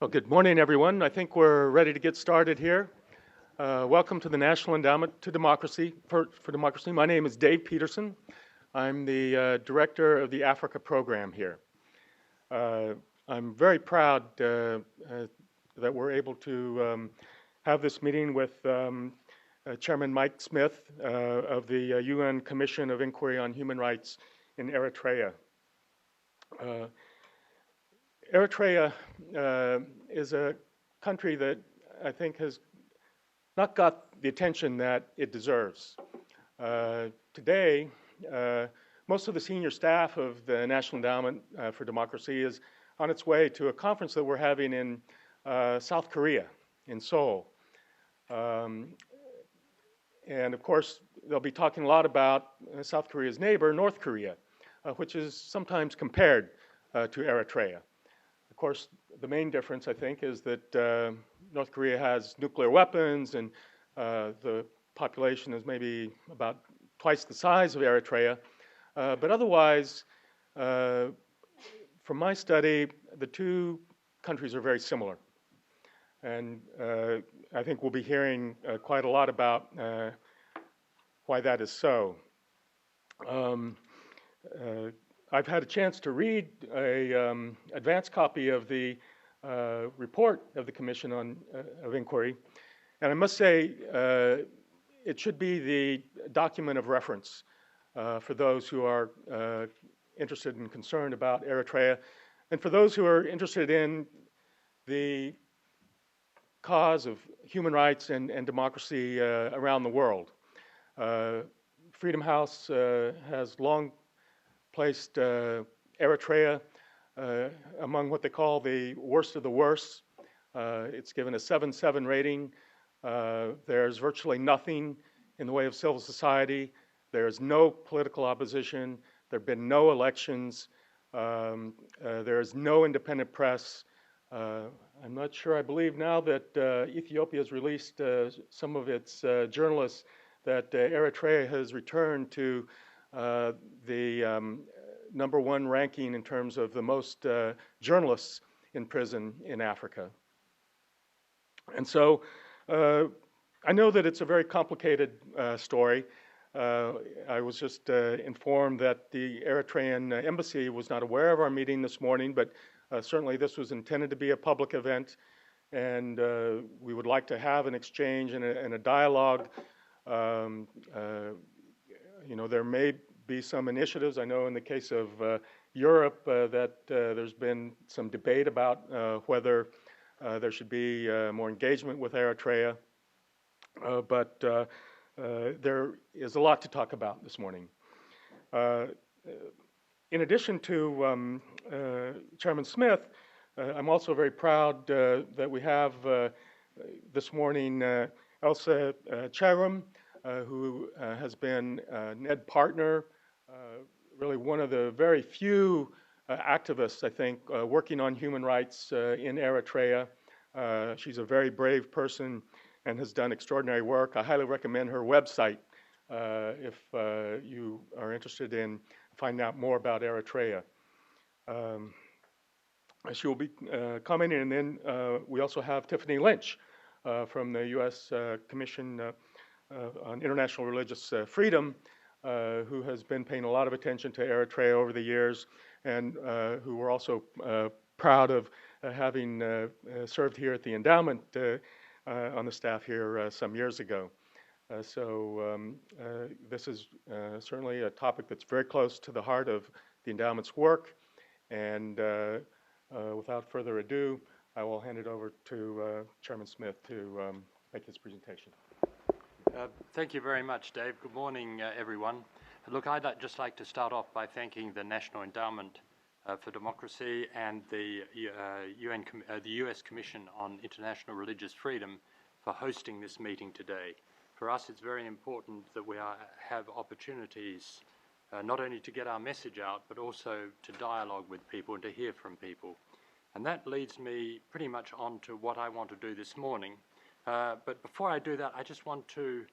Well, good morning, everyone. I think we're ready to get started here. Welcome to the National Endowment for Democracy. My name is Dave Peterson. I'm the director of the Africa program here. I'm very proud that we're able to have this meeting with Chairman Mike Smith of the UN Commission of Inquiry on Human Rights in Eritrea. Eritrea is a country that I think has not got the attention that it deserves. Today, most of the senior staff of the National Endowment for Democracy is on its way to a conference that we're having in South Korea, in Seoul. And of course, they'll be talking a lot about South Korea's neighbor, North Korea, which is sometimes compared to Eritrea. Of course, the main difference, I think, is that North Korea has nuclear weapons and the population is maybe about twice the size of Eritrea. But otherwise, from my study, the two countries are very similar. And I think we'll be hearing quite a lot about why that is so. I've had a chance to read an advance copy of the report of the Commission of Inquiry, and I must say it should be the document of reference for those who are interested and concerned about Eritrea, and for those who are interested in the cause of human rights and democracy around the world. Freedom House has long placed Eritrea among what they call the worst of the worst. It's given a 7.7 rating. There's virtually nothing in the way of civil society. There's no political opposition. There have been no elections. There is no independent press. I'm not sure, I believe now that Ethiopia has released some of its journalists, that Eritrea has returned to the #1 ranking in terms of the most journalists in prison in Africa. And so I know that it's a very complicated story. I was just informed that the Eritrean embassy was not aware of our meeting this morning, but certainly this was intended to be a public event, and we would like to have an exchange and a dialogue. You know, there may be some initiatives. I know in the case of Europe that there's been some debate about whether there should be more engagement with Eritrea. But there is a lot to talk about this morning. In addition to Chairman Smith, I'm also very proud that we have this morning Elsa Charum, who has been an ed partner, really one of the very few activists, I think, working on human rights in Eritrea. She's a very brave person and has done extraordinary work. I highly recommend her website if you are interested in finding out more about Eritrea. She will be commenting, and then we also have Tiffany Lynch from the U.S. Commission on International Religious Freedom, who has been paying a lot of attention to Eritrea over the years, and who we're also proud of having served here at the endowment on the staff here some years ago. So this is certainly a topic that's very close to the heart of the endowment's work, and without further ado, I will hand it over to Chairman Smith to make his presentation. Thank you very much, Dave. Good morning, everyone. Look, I'd just like to start off by thanking the National Endowment for Democracy and the U.S. Commission on International Religious Freedom for hosting this meeting today. For us, it's very important that we have opportunities not only to get our message out, but also to dialogue with people and to hear from people. And that leads me pretty much on to what I want to do this morning. But before I do that, I just want to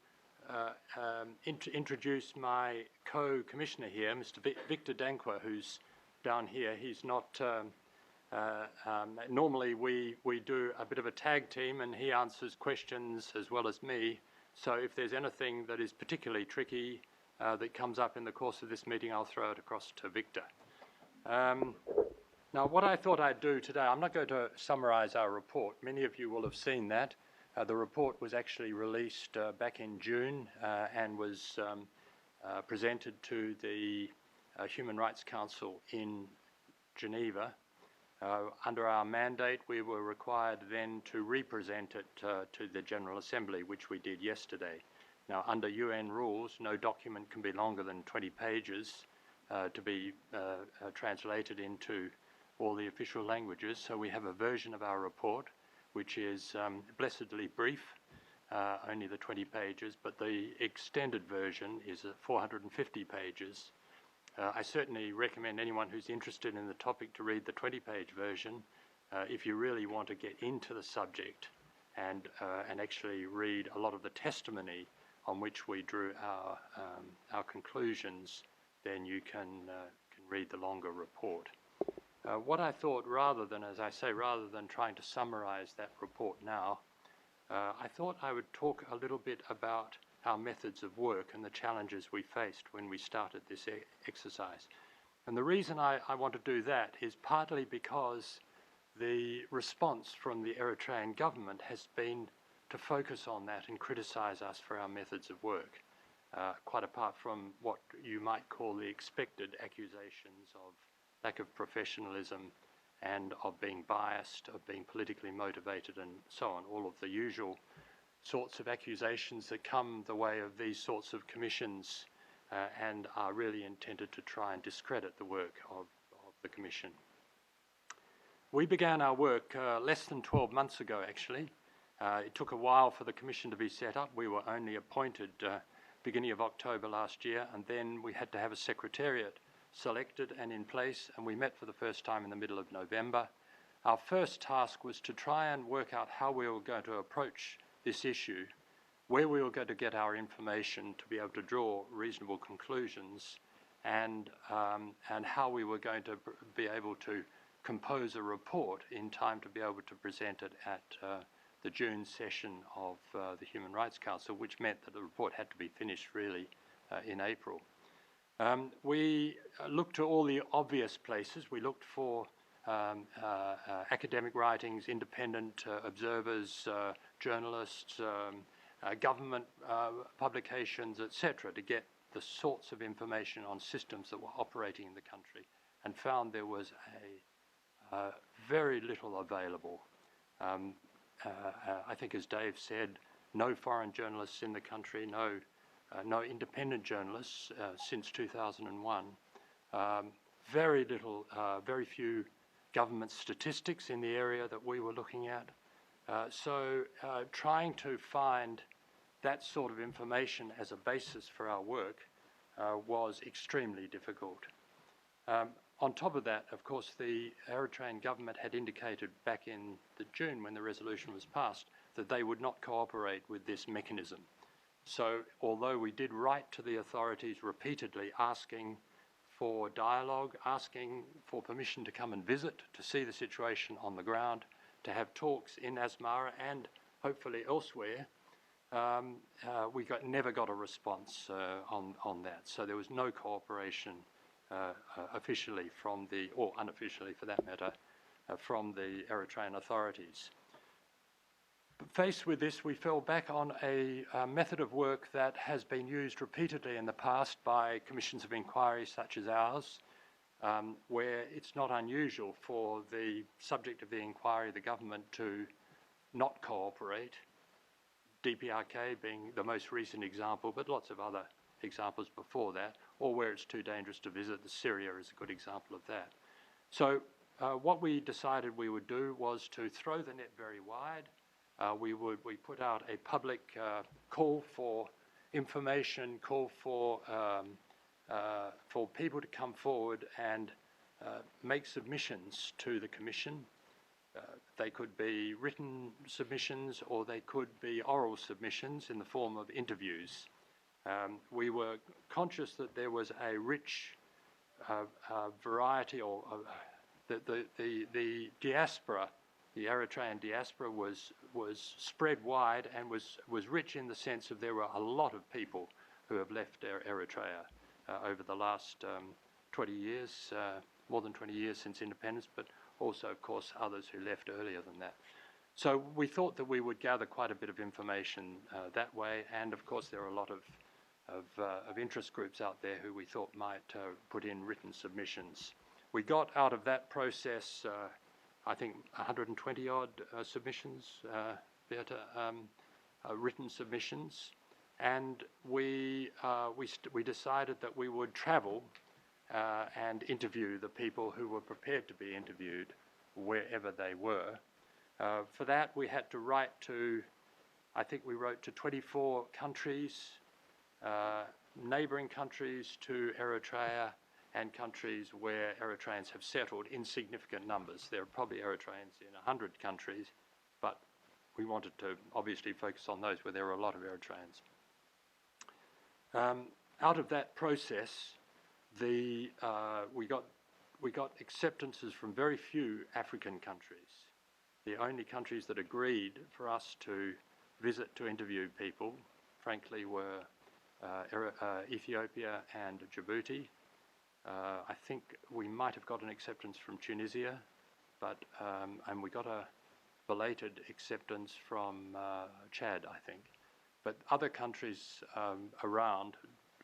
introduce my co-commissioner here, Mr. Victor Dankwa, who's down here. He's not Normally we do a bit of a tag team and he answers questions as well as me. So if there's anything that is particularly tricky that comes up in the course of this meeting, I'll throw it across to Victor. Now, what I thought I'd do today, I'm not going to summarise our report. Many of you will have seen that. The report was actually released back in June and was presented to the Human Rights Council in Geneva. Under our mandate, we were required then to represent it to the General Assembly, which we did yesterday. Now, under UN rules, no document can be longer than 20 pages to be translated into all the official languages. So we have a version of our report, which is blessedly brief, only the 20 pages, but the extended version is 450 pages. I certainly recommend anyone who's interested in the topic to read the 20-page version if you really want to get into the subject and actually read a lot of the testimony on which we drew our conclusions. Then you can read the longer report. What I thought, rather than trying to summarize that report now, I thought I would talk a little bit about our methods of work and the challenges we faced when we started this exercise. And the reason I want to do that is partly because the response from the Eritrean government has been to focus on that and criticize us for our methods of work, quite apart from what you might call the expected accusations of lack of professionalism and of being biased, of being politically motivated and so on, all of the usual sorts of accusations that come the way of these sorts of commissions and are really intended to try and discredit the work of the commission. We began our work less than 12 months ago, actually. It took a while for the commission to be set up. We were only appointed beginning of October last year, and then we had to have a secretariat selected and in place, and we met for the first time in the middle of November. Our first task was to try and work out how we were going to approach this issue, where we were going to get our information to be able to draw reasonable conclusions, and how we were going to be able to compose a report in time to be able to present it at the June session of the Human Rights Council, which meant that the report had to be finished really in April. We looked to all the obvious places. We looked for academic writings, independent observers, journalists, government publications, etc., to get the sorts of information on systems that were operating in the country, and found there was very little available. I think, as Dave said, no foreign journalists in the country, no independent journalists since 2001. Very little, very few government statistics in the area that we were looking at. So trying to find that sort of information as a basis for our work was extremely difficult. On top of that, of course, the Eritrean government had indicated back in June when the resolution was passed that they would not cooperate with this mechanism. So although we did write to the authorities repeatedly asking for dialogue, asking for permission to come and visit, to see the situation on the ground, to have talks in Asmara and hopefully elsewhere, we never got a response on that. So there was no cooperation officially from or unofficially for that matter, from the Eritrean authorities. Faced with this, we fell back on a method of work that has been used repeatedly in the past by commissions of inquiry such as ours, where it's not unusual for the subject of the inquiry, the government, to not cooperate, DPRK being the most recent example, but lots of other examples before that, or where it's too dangerous to visit. Syria is a good example of that. So what we decided we would do was to throw the net very wide. We put out a public call for information, call for people to come forward and make submissions to the Commission. They could be written submissions or they could be oral submissions in the form of interviews. We were conscious that there was a rich variety or the diaspora, the Eritrean diaspora was spread wide and was rich in the sense of there were a lot of people who have left Eritrea over the last 20 years, more than 20 years since independence, but also, of course, others who left earlier than that. So we thought that we would gather quite a bit of information that way, and of course there are a lot of interest groups out there who we thought might put in written submissions. We got out of that process, I think, 120 odd submissions, written submissions, and we decided that we would travel and interview the people who were prepared to be interviewed wherever they were. For that, we had to write to, I think we wrote to 24 countries, neighbouring countries to Eritrea, and countries where Eritreans have settled in significant numbers. There are probably Eritreans in 100 countries, but we wanted to obviously focus on those where there are a lot of Eritreans. Out of that process, we got acceptances from very few African countries. The only countries that agreed for us to visit to interview people, frankly, were Ethiopia and Djibouti. I think we might have got an acceptance from Tunisia, but and we got a belated acceptance from Chad, I think. But other countries around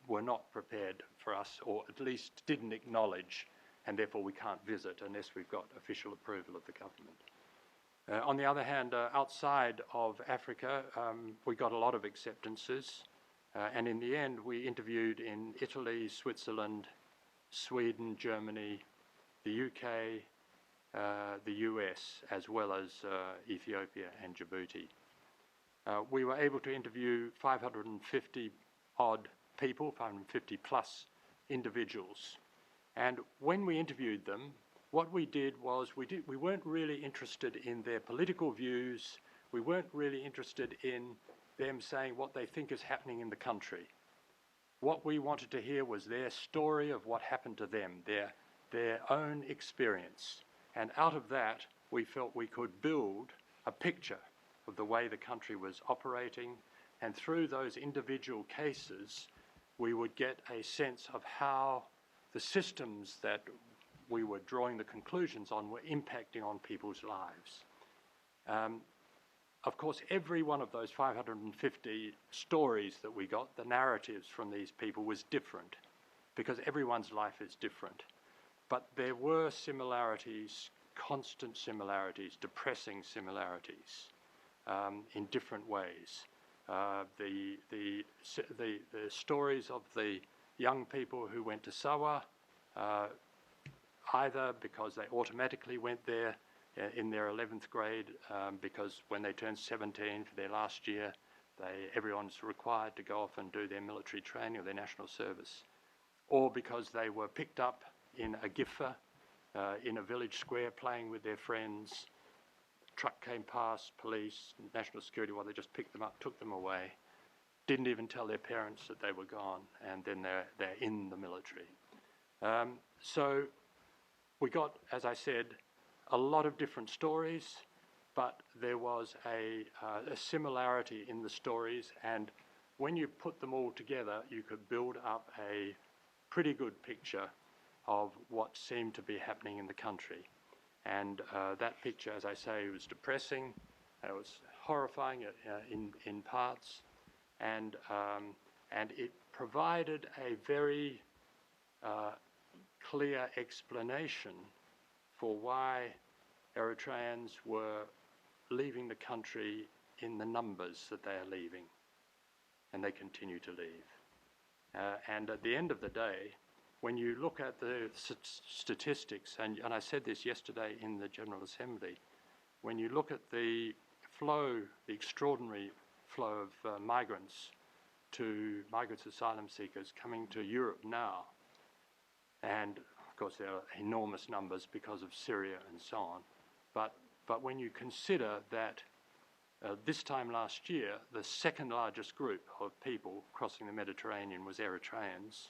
were not prepared for us, or at least didn't acknowledge, and therefore we can't visit unless we've got official approval of the government. On the other hand, outside of Africa, we got a lot of acceptances, and in the end we interviewed in Italy, Switzerland, Sweden, Germany, the UK, the US, as well as Ethiopia and Djibouti. We were able to interview 550 odd people, 550 plus individuals. And when we interviewed them, what we did was we weren't really interested in their political views. We weren't really interested in them saying what they think is happening in the country. What we wanted to hear was their story of what happened to them, their own experience. And out of that, we felt we could build a picture of the way the country was operating. And through those individual cases, we would get a sense of how the systems that we were drawing the conclusions on were impacting on people's lives. Of course, every one of those 550 stories that we got, the narratives from these people, was different, because everyone's life is different. But there were similarities, constant similarities, depressing similarities, in different ways. The stories of the young people who went to Sawa, either because they automatically went there in their 11th grade, because when they turned 17 for their last year, everyone's required to go off and do their military training or their national service, or because they were picked up in a giffa in a village square playing with their friends. Truck came past, police, national security, well, they just picked them up, took them away, didn't even tell their parents that they were gone, and then they're in the military. So we got, as I said, a lot of different stories, but there was a similarity in the stories, and when you put them all together, you could build up a pretty good picture of what seemed to be happening in the country. And that picture, as I say, was depressing, it was horrifying in parts, and it provided a very clear explanation for why Eritreans were leaving the country in the numbers that they are leaving, and they continue to leave. And at the end of the day, when you look at the statistics, and I said this yesterday in the General Assembly, when you look at the flow, the extraordinary flow of migrants, asylum seekers coming to Europe now, and of course there are enormous numbers because of Syria and so on, but when you consider that this time last year, the second largest group of people crossing the Mediterranean was Eritreans,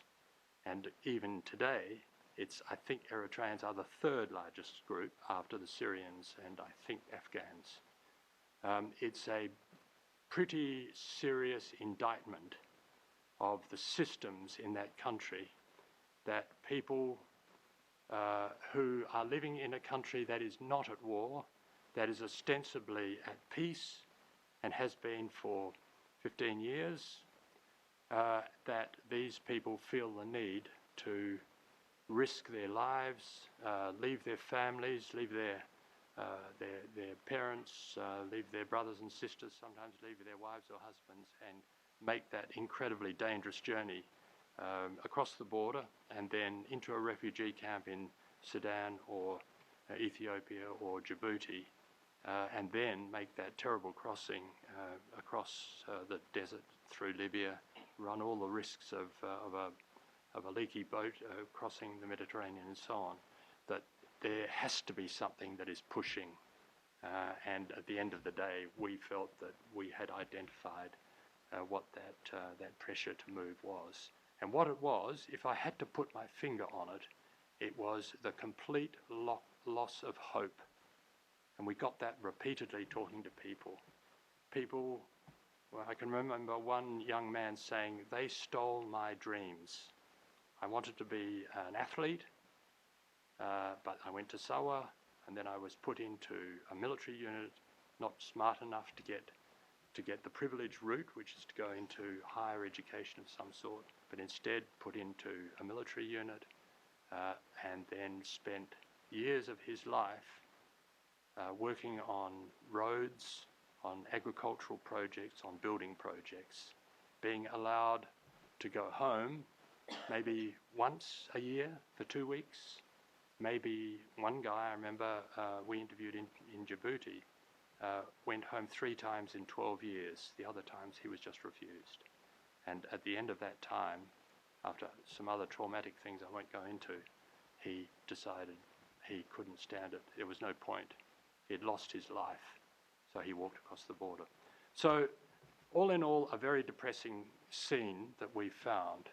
and even today I think Eritreans are the third largest group after the Syrians and I think Afghans. It's a pretty serious indictment of the systems in that country, that people who are living in a country that is not at war, that is ostensibly at peace and has been for 15 years, that these people feel the need to risk their lives, leave their families, leave their parents, leave their brothers and sisters, sometimes leave their wives or husbands, and make that incredibly dangerous journey across the border and then into a refugee camp in Sudan or Ethiopia or Djibouti, and then make that terrible crossing across the desert through Libya, run all the risks of a leaky boat crossing the Mediterranean and so on, that there has to be something that is pushing. And at the end of the day, we felt that we had identified what that pressure to move was. And what it was, if I had to put my finger on it, it was the complete loss of hope. And we got that repeatedly talking to people. People, well, I can remember one young man saying, "They stole my dreams. I wanted to be an athlete, but I went to SAWA, and then I was put into a military unit, not smart enough to get the privileged route, which is to go into higher education of some sort, but instead put into a military unit, and then spent years of his life working on roads, on agricultural projects, on building projects, being allowed to go home maybe once a year for 2 weeks. Maybe one guy, I remember we interviewed in Djibouti, went home 3 times in 12 years. The other times he was just refused. And at the end of that time, after some other traumatic things I won't go into, he decided he couldn't stand it. There was no point. He'd lost his life, so he walked across the border. So all in all, a very depressing scene that we found.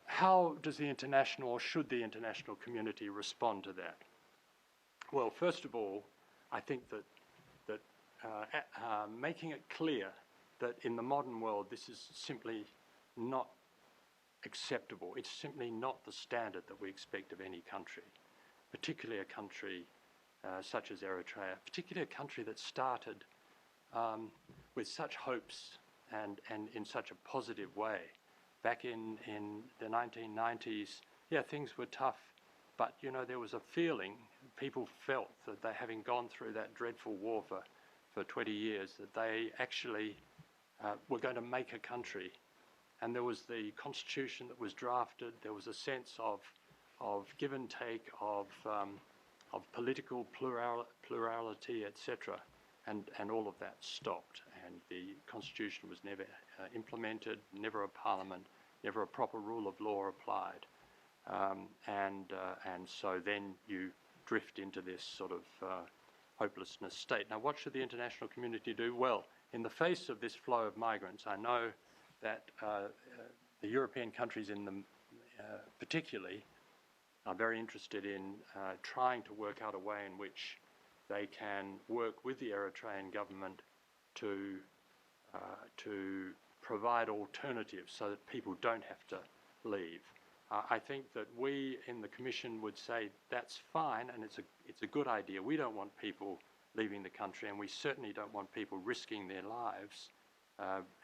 How does the international, or should the international community respond to that? Well, first of all, I think that making it clear that in the modern world this is simply not acceptable. It's simply not the standard that we expect of any country, particularly a country such as Eritrea, particularly a country that started with such hopes and in such a positive way. Back in the 1990s, yeah, things were tough, but you know, there was a feeling, people felt that they, having gone through that dreadful war for 20 years, that they actually were going to make a country. And there was the constitution that was drafted, there was a sense of give and take, of political plurality, etc. And all of that stopped, and the constitution was never implemented, never a parliament, never a proper rule of law applied. And so then you drift into this sort of hopelessness state. Now, what should the international community do? Well, in the face of this flow of migrants, I know that the European countries in them particularly are very interested in trying to work out a way in which they can work with the Eritrean government to provide alternatives so that people don't have to leave. I think that we in the Commission would say that's fine, and it's a good idea. We don't want people leaving the country, and we certainly don't want people risking their lives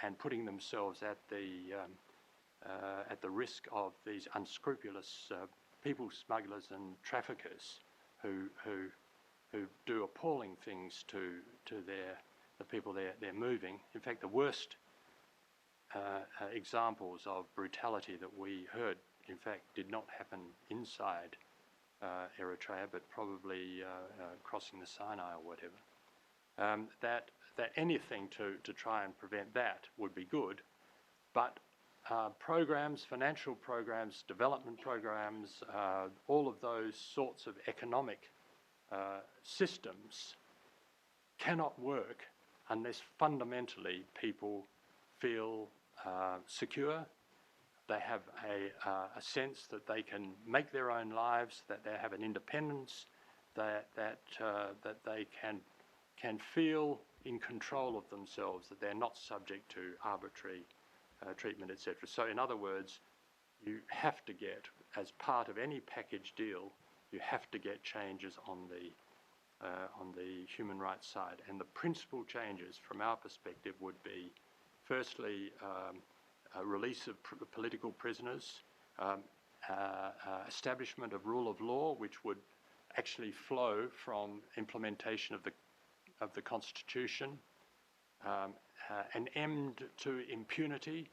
and putting themselves at the risk of these unscrupulous people smugglers and traffickers who do appalling things to the people they're moving. In fact, the worst examples of brutality that we heard, in fact, did not happen inside Eritrea, but probably crossing the Sinai or whatever. That anything to try and prevent that would be good, but programs, financial programs, development programs, all of those sorts of economic systems cannot work unless fundamentally people feel secure, they have a sense that they can make their own lives, that they have an independence, that they can feel in control of themselves, that they're not subject to arbitrary treatment, etc. So in other words, you have to get, as part of any package deal, you have to get changes on the human rights side. And the principal changes from our perspective would be, firstly, a release of political prisoners, establishment of rule of law, which would actually flow from implementation of the Constitution, an end to impunity.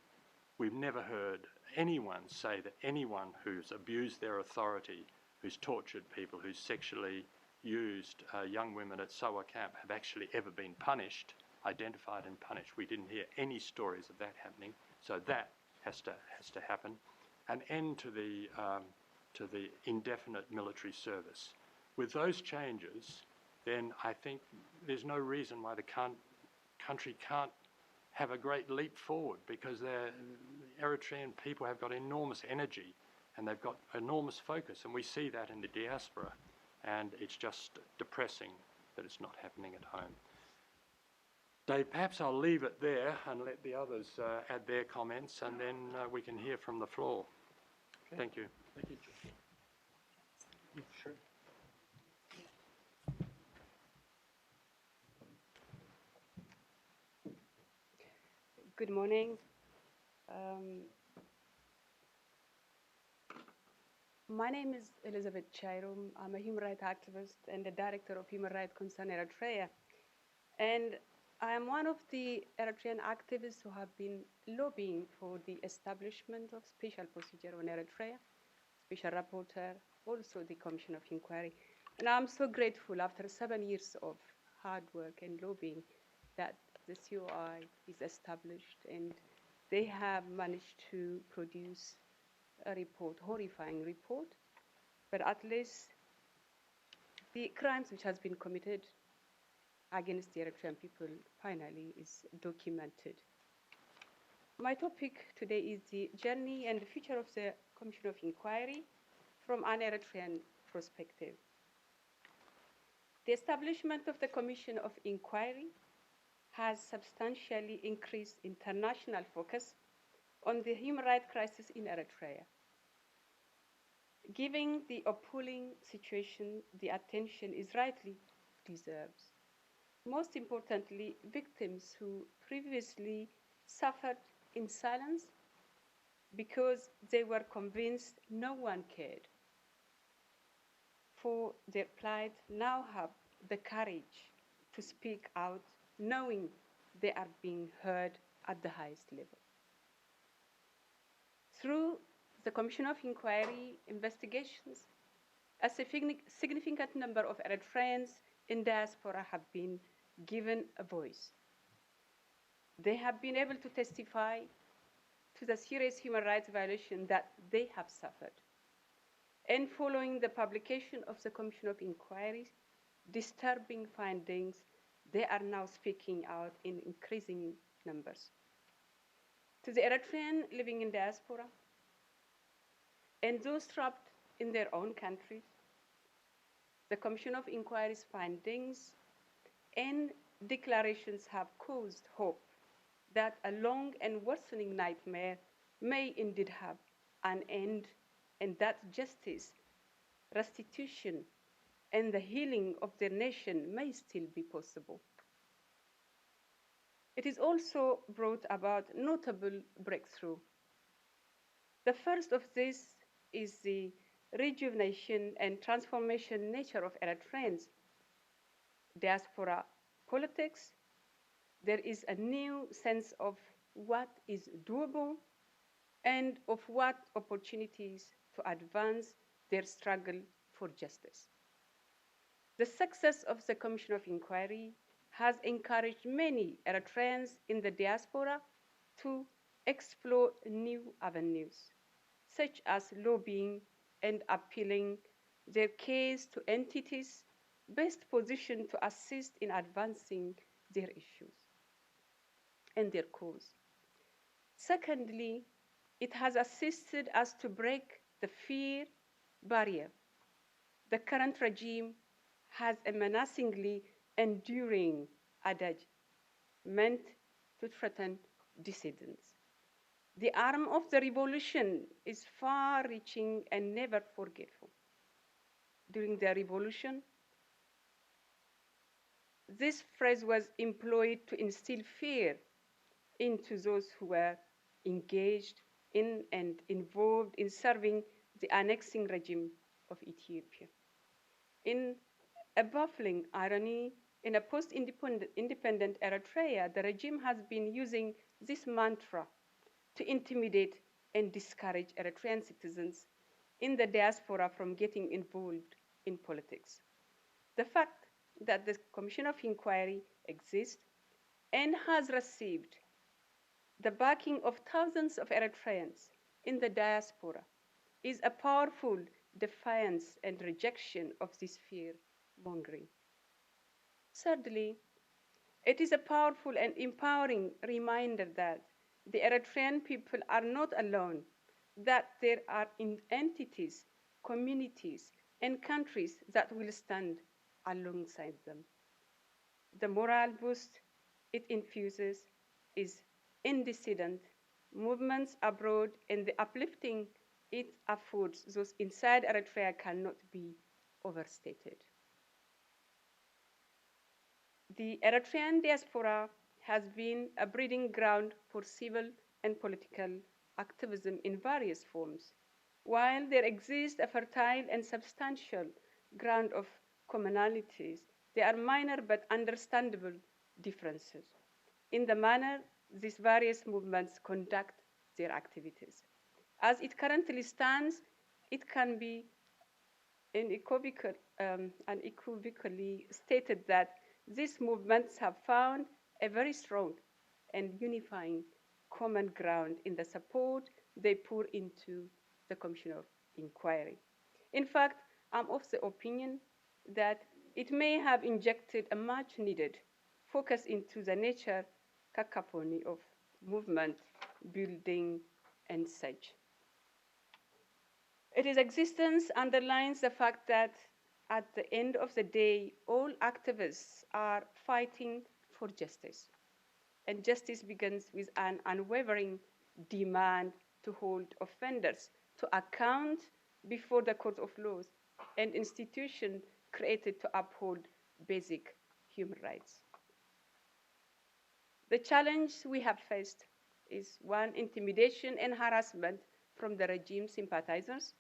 We've never heard anyone say that anyone who's abused their authority, who's tortured people, who's sexually used young women at Sawa camp have actually ever been punished, identified and punished. We didn't hear any stories of that happening, so that has to happen. An end to the indefinite military service. With those changes, then I think there's no reason why the country can't have a great leap forward, because the Eritrean people have got enormous energy and they've got enormous focus, and we see that in the diaspora, and it's just depressing that it's not happening at home. Dave, perhaps I'll leave it there and let the others add their comments, and then we can hear from the floor. Okay. Thank you. Thank you, John. Sure. Good morning. My name is Elizabeth Chairum. I'm a human rights activist and the director of Human Rights Concern Eritrea. And I am one of the Eritrean activists who have been lobbying for the establishment of special procedure on Eritrea, special rapporteur, also the Commission of Inquiry. And I'm so grateful after 7 years of hard work and lobbying that the COI is established, and they have managed to produce a report, horrifying report, but at least the crimes which has been committed against the Eritrean people finally is documented. My topic today is the journey and the future of the Commission of Inquiry from an Eritrean perspective. The establishment of the Commission of Inquiry has substantially increased international focus on the human rights crisis in Eritrea. Given the appalling situation, the attention is rightly deserved. Most importantly, victims who previously suffered in silence because they were convinced no one cared for their plight now have the courage to speak out, knowing they are being heard at the highest level. Through the Commission of Inquiry investigations, a significant number of Eritreans in diaspora have been given a voice. They have been able to testify to the serious human rights violation that they have suffered. And following the publication of the Commission of Inquiry, disturbing findings, they are now speaking out in increasing numbers. To the Eritrean living in diaspora and those trapped in their own countries, the Commission of Inquiry's findings and declarations have caused hope that a long and worsening nightmare may indeed have an end, and that justice, restitution, and the healing of their nation may still be possible. It is also brought about notable breakthrough. The first of this is the rejuvenation and transformation nature of Eritreans' diaspora politics. There is a new sense of what is doable and of what opportunities to advance their struggle for justice. The success of the Commission of Inquiry has encouraged many Eritreans in the diaspora to explore new avenues, such as lobbying and appealing their case to entities best positioned to assist in advancing their issues and their cause. Secondly, It has assisted us to break the fear barrier. The current regime has a menacingly enduring adage meant to threaten dissidents. The arm of the revolution is far-reaching and never forgetful. During the revolution, this phrase was employed to instill fear into those who were engaged in and involved in serving the annexing regime of Ethiopia. In a baffling irony, in a post-independent Eritrea, the regime has been using this mantra to intimidate and discourage Eritrean citizens in the diaspora from getting involved in politics. The fact that the Commission of Inquiry exists and has received the backing of thousands of Eritreans in the diaspora is a powerful defiance and rejection of this fear-mongering. Thirdly, it is a powerful and empowering reminder that the Eritrean people are not alone, that there are entities, communities, and countries that will stand alongside them. The moral boost it infuses is in dissident movements abroad, and the uplifting it affords those inside Eritrea cannot be overstated. The Eritrean diaspora has been a breeding ground for civil and political activism in various forms, while there exists a fertile and substantial ground of commonalities. There are minor but understandable differences in the manner these various movements conduct their activities. As it currently stands, it can be unequivocally stated that these movements have found a very strong and unifying common ground in the support they pour into the Commission of Inquiry. In fact, I'm of the opinion that it may have injected a much needed focus into the nature cacophony of movement building and such. Its existence underlines the fact that at the end of the day, all activists are fighting for justice. And justice begins with an unwavering demand to hold offenders to account before the court of laws and institutions created to uphold basic human rights. The challenge we have faced is one, intimidation and harassment from the regime sympathizers,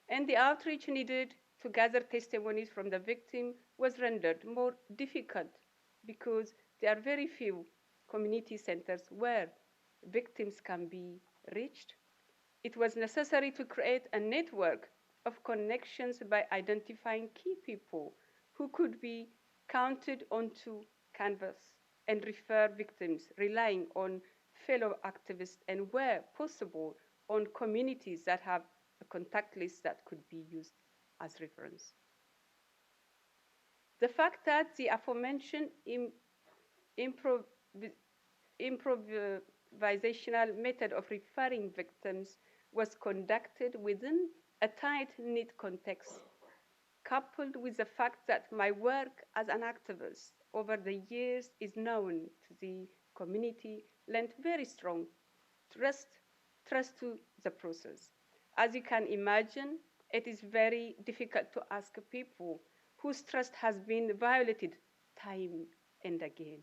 and the outreach needed to gather testimonies from the victim was rendered more difficult because there are very few community centers where victims can be reached. It was necessary to create a network of connections by identifying key people who could be counted onto canvas and refer victims, relying on fellow activists and, where possible, on communities that have a contact list that could be used as reference. The fact that the aforementioned improvisational method of referring victims was conducted within a tight-knit context, coupled with the fact that my work as an activist over the years is known to the community, lent very strong trust to the process. As you can imagine, it is very difficult to ask people whose trust has been violated time and again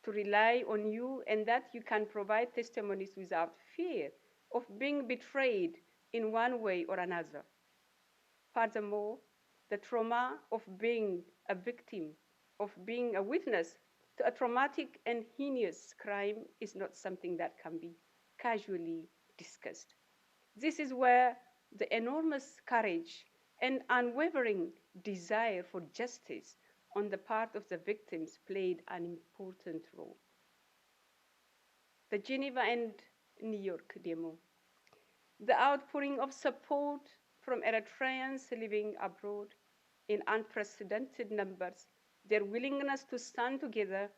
to rely on you and that you can provide testimonies without fear of being betrayed in one way or another. Furthermore, the trauma of being a victim, of being a witness to a traumatic and heinous crime is not something that can be casually discussed. This is where the enormous courage and unwavering desire for justice on the part of the victims played an important role. The Geneva and New York demo, the outpouring of support from Eritreans living abroad in unprecedented numbers, their willingness to stand together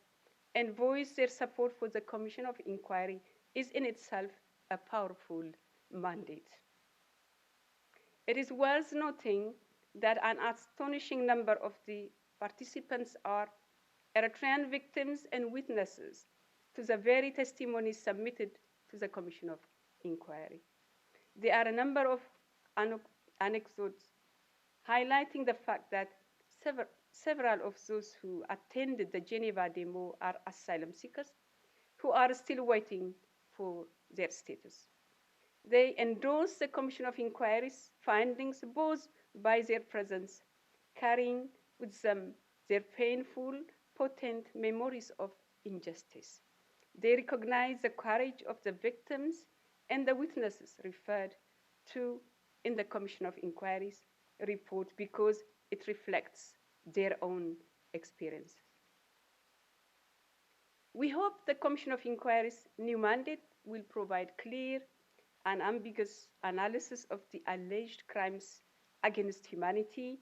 and voice their support for the Commission of Inquiry is in itself a powerful mandate. It is worth noting that an astonishing number of the participants are Eritrean victims and witnesses to the very testimonies submitted to the Commission of Inquiry. There are a number of anecdotes highlighting the fact that several of those who attended the Geneva demo are asylum seekers who are still waiting for their status. They endorse the Commission of Inquiry's findings both by their presence, carrying with them their painful, potent memories of injustice. They recognize the courage of the victims and the witnesses referred to in the Commission of Inquiry's report because it reflects their own experiences. We hope the Commission of Inquiry's new mandate will provide clear and ambiguous analysis of the alleged crimes against humanity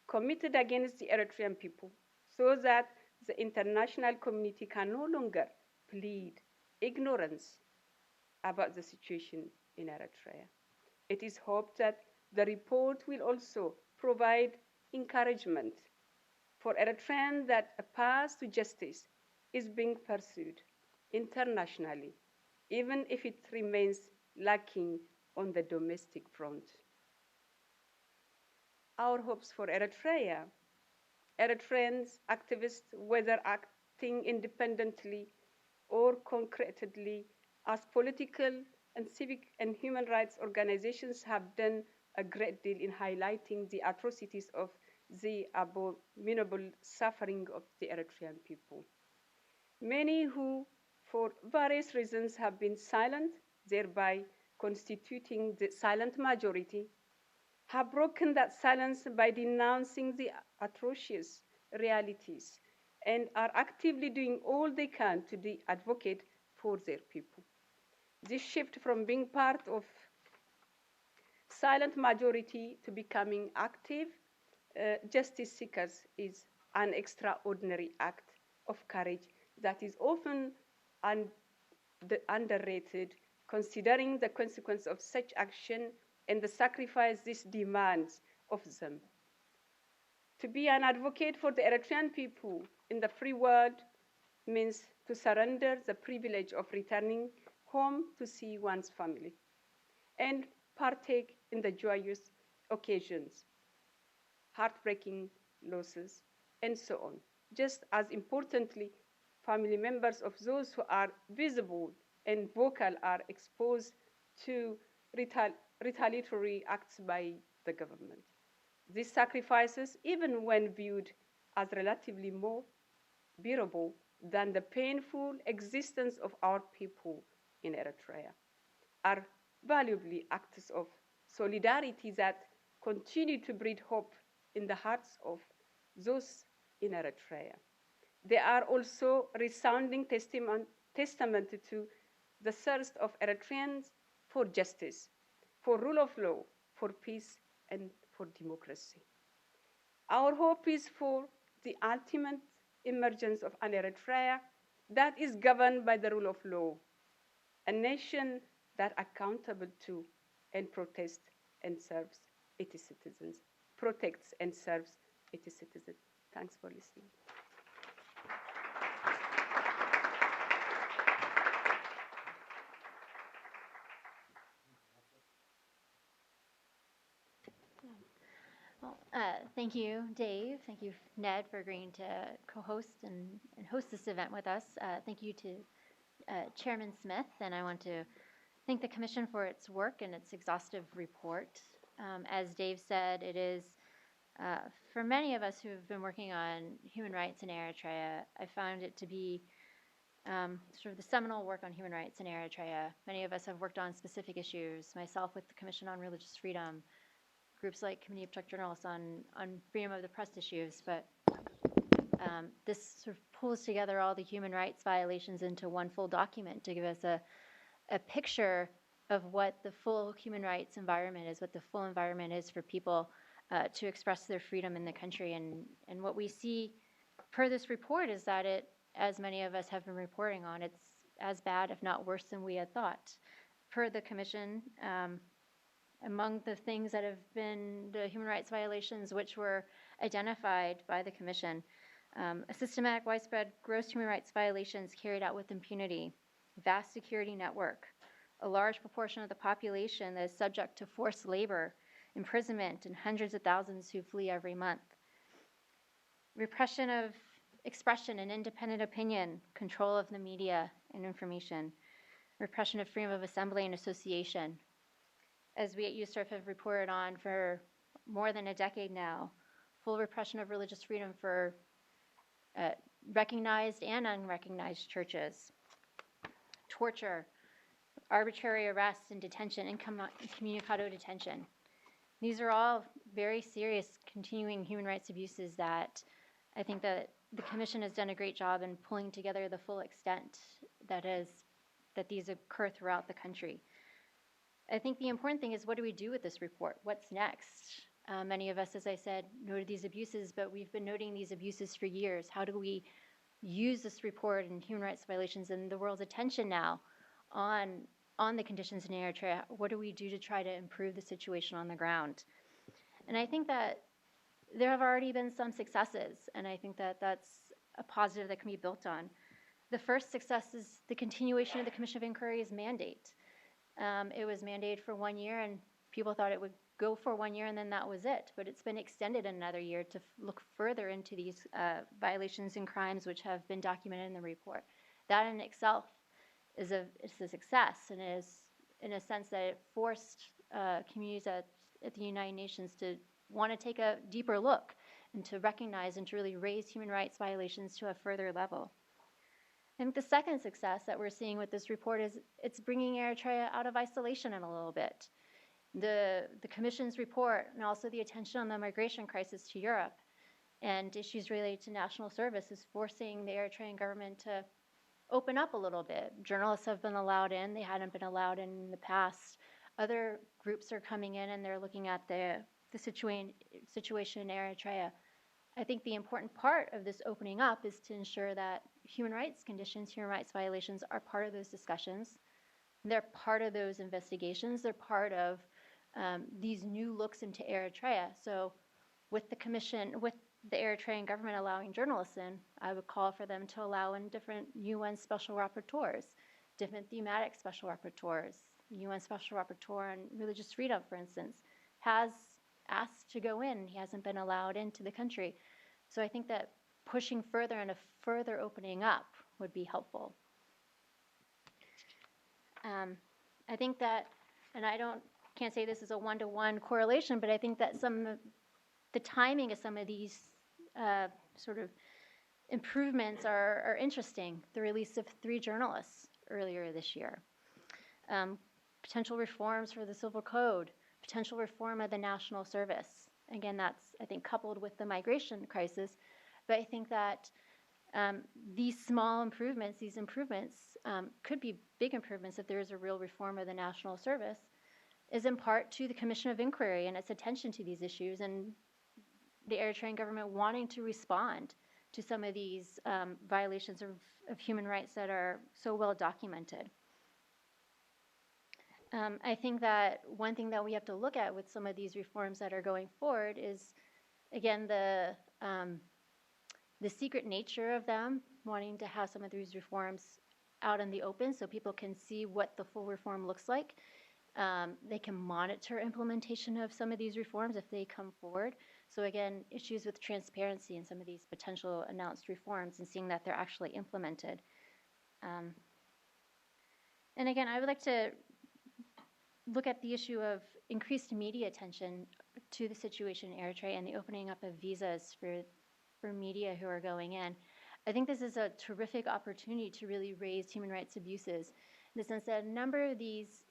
committed against the Eritrean people so that the international community can no longer plead ignorance about the situation in Eritrea. It is hoped that the report will also provide encouragement for Eritreans that a path to justice is being pursued internationally, even if it remains lacking on the domestic front. Our hopes for Eritrea. Eritreans activists, whether acting independently or concretely as political and civic and human rights organizations, have done a great deal in highlighting the atrocities of the abominable suffering of the Eritrean people. Many who, for various reasons, have been silent, thereby constituting the silent majority, have broken that silence by denouncing the atrocious realities and are actively doing all they can to advocate for their people. This shift from being part of silent majority to becoming active justice seekers is an extraordinary act of courage that is often underrated, considering the consequence of such action and the sacrifice this demands of them. To be an advocate for the Eritrean people in the free world means to surrender the privilege of returning home to see one's family and partake in the joyous occasions, heartbreaking losses, and so on. Just as importantly, family members of those who are visible and vocal are exposed to retaliatory acts by the government. These sacrifices, even when viewed as relatively more bearable than the painful existence of our people in Eritrea, are valuably acts of solidarity that continue to breed hope in the hearts of those in Eritrea. They are also resounding testament to the thirst of Eritreans for justice, for rule of law, for peace, and for democracy. Our hope is for the ultimate emergence of an Eritrea that is governed by the rule of law, a nation that is accountable to and protects and serves its citizens. Thanks for listening. Well, thank you, Dave. Thank you, Ned, for agreeing to co-host and host this event with us. Thank you to Chairman Smith, and I want to thank the Commission for its work and its exhaustive report. As Dave said, it is, for many of us who have been working on human rights in Eritrea, I found it to be sort of the seminal work on human rights in Eritrea. Many of us have worked on specific issues, myself with the Commission on Religious Freedom, groups like Committee of Protect Journalists on freedom of the press issues, but this sort of pulls together all the human rights violations into one full document to give us a picture of what the full human rights environment is, what the full environment is for people to express their freedom in the country. And what we see per this report is that it, as many of us have been reporting on, it's as bad, if not worse, than we had thought. per the Commission, among the things that have been the human rights violations which were identified by the Commission, a systematic, widespread, gross human rights violations carried out with impunity, vast security network, a large proportion of the population that is subject to forced labor, imprisonment, and hundreds of thousands who flee every month. Repression of expression and independent opinion, control of the media and information, repression of freedom of assembly and association. As we at USCIRF have reported on for more than a decade now, full repression of religious freedom for recognized and unrecognized churches, torture, arbitrary arrests and detention, incommunicado detention. These are all very serious continuing human rights abuses that I think that the Commission has done a great job in pulling together the full extent that these occur throughout the country. I think the important thing is, what do we do with this report? What's next? Many of us, as I said, noted these abuses, but we've been noting these abuses for years. How do we use this report and human rights violations and the world's attention now on the conditions in Eritrea? What do we do to try to improve the situation on the ground? And I think that there have already been some successes, and I think that that's a positive that can be built on. The first success is the continuation of the Commission of Inquiry's mandate. It was mandated for 1 year, and people thought it would go for 1 year, and then that was it. But it's been extended another year to look further into these violations and crimes which have been documented in the report. That in itself is a success, and is in a sense that it forced communities at the United Nations to want to take a deeper look and to recognize and to really raise human rights violations to a further level. I think the second success that we're seeing with this report is it's bringing Eritrea out of isolation in a little bit. The Commission's report and also the attention on the migration crisis to Europe and issues related to national service is forcing the Eritrean government to open up a little bit. Journalists have been allowed in. They hadn't been allowed in the past. Other groups are coming in and they're looking at the situation in Eritrea. I think the important part of this opening up is to ensure that human rights conditions, human rights violations are part of those discussions. They're part of those investigations. They're part of these new looks into Eritrea. So with the Commission, with the Eritrean government allowing journalists in, I would call for them to allow in different UN special rapporteurs, different thematic special rapporteurs. UN special rapporteur on religious freedom, for instance, has asked to go in. He hasn't been allowed into the country. So I think that pushing further and a further opening up would be helpful. I think that, and can't say this is a one-to-one correlation, but I think that the timing of some of these sort of improvements are interesting. The release of 3 journalists earlier this year. Potential reforms for the Civil Code, potential reform of the national service. Again, that's, I think, coupled with the migration crisis. But I think that these small improvements, could be big improvements if there is a real reform of the national service, is in part to the Commission of Inquiry and its attention to these issues and the Eritrean government wanting to respond to some of these violations of human rights that are so well documented. I think that one thing that we have to look at with some of these reforms that are going forward is, again, the secret nature of them, wanting to have some of these reforms out in the open so people can see what the full reform looks like. They can monitor implementation of some of these reforms if they come forward. So again, issues with transparency in some of these potential announced reforms and seeing that they're actually implemented. And again, I would like to look at the issue of increased media attention to the situation in Eritrea and the opening up of visas for media who are going in. I think this is a terrific opportunity to really raise human rights abuses, in the sense that a number of these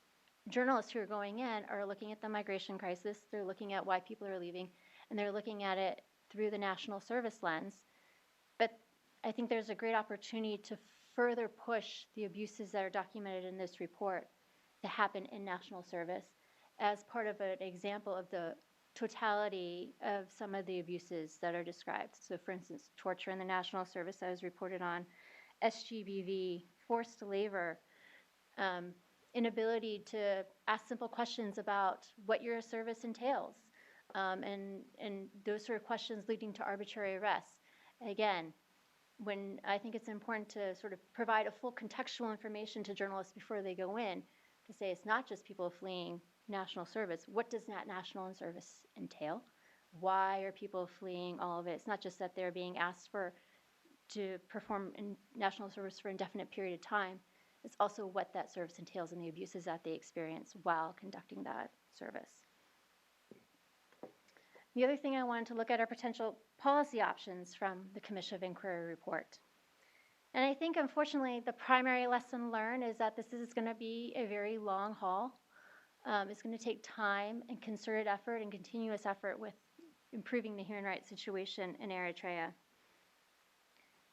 journalists who are going in are looking at the migration crisis, they're looking at why people are leaving, and they're looking at it through the national service lens. But I think there's a great opportunity to further push the abuses that are documented in this report to happen in national service as part of an example of the totality of some of the abuses that are described. So for instance, torture in the national service that was reported on, SGBV, forced labor, inability to ask simple questions about what your service entails, and those sort of questions leading to arbitrary arrests. Again, when I think it's important to sort of provide a full contextual information to journalists before they go in, to say it's not just people fleeing national service. What does that national service entail? Why are people fleeing all of it? It's not just that they're being asked to perform in national service for an indefinite period of time. It's also what that service entails and the abuses that they experience while conducting that service. The other thing I wanted to look at are potential policy options from the Commission of Inquiry report. And I think, unfortunately, the primary lesson learned is that this is going to be a very long haul. It's going to take time and concerted effort and continuous effort with improving the human rights situation in Eritrea.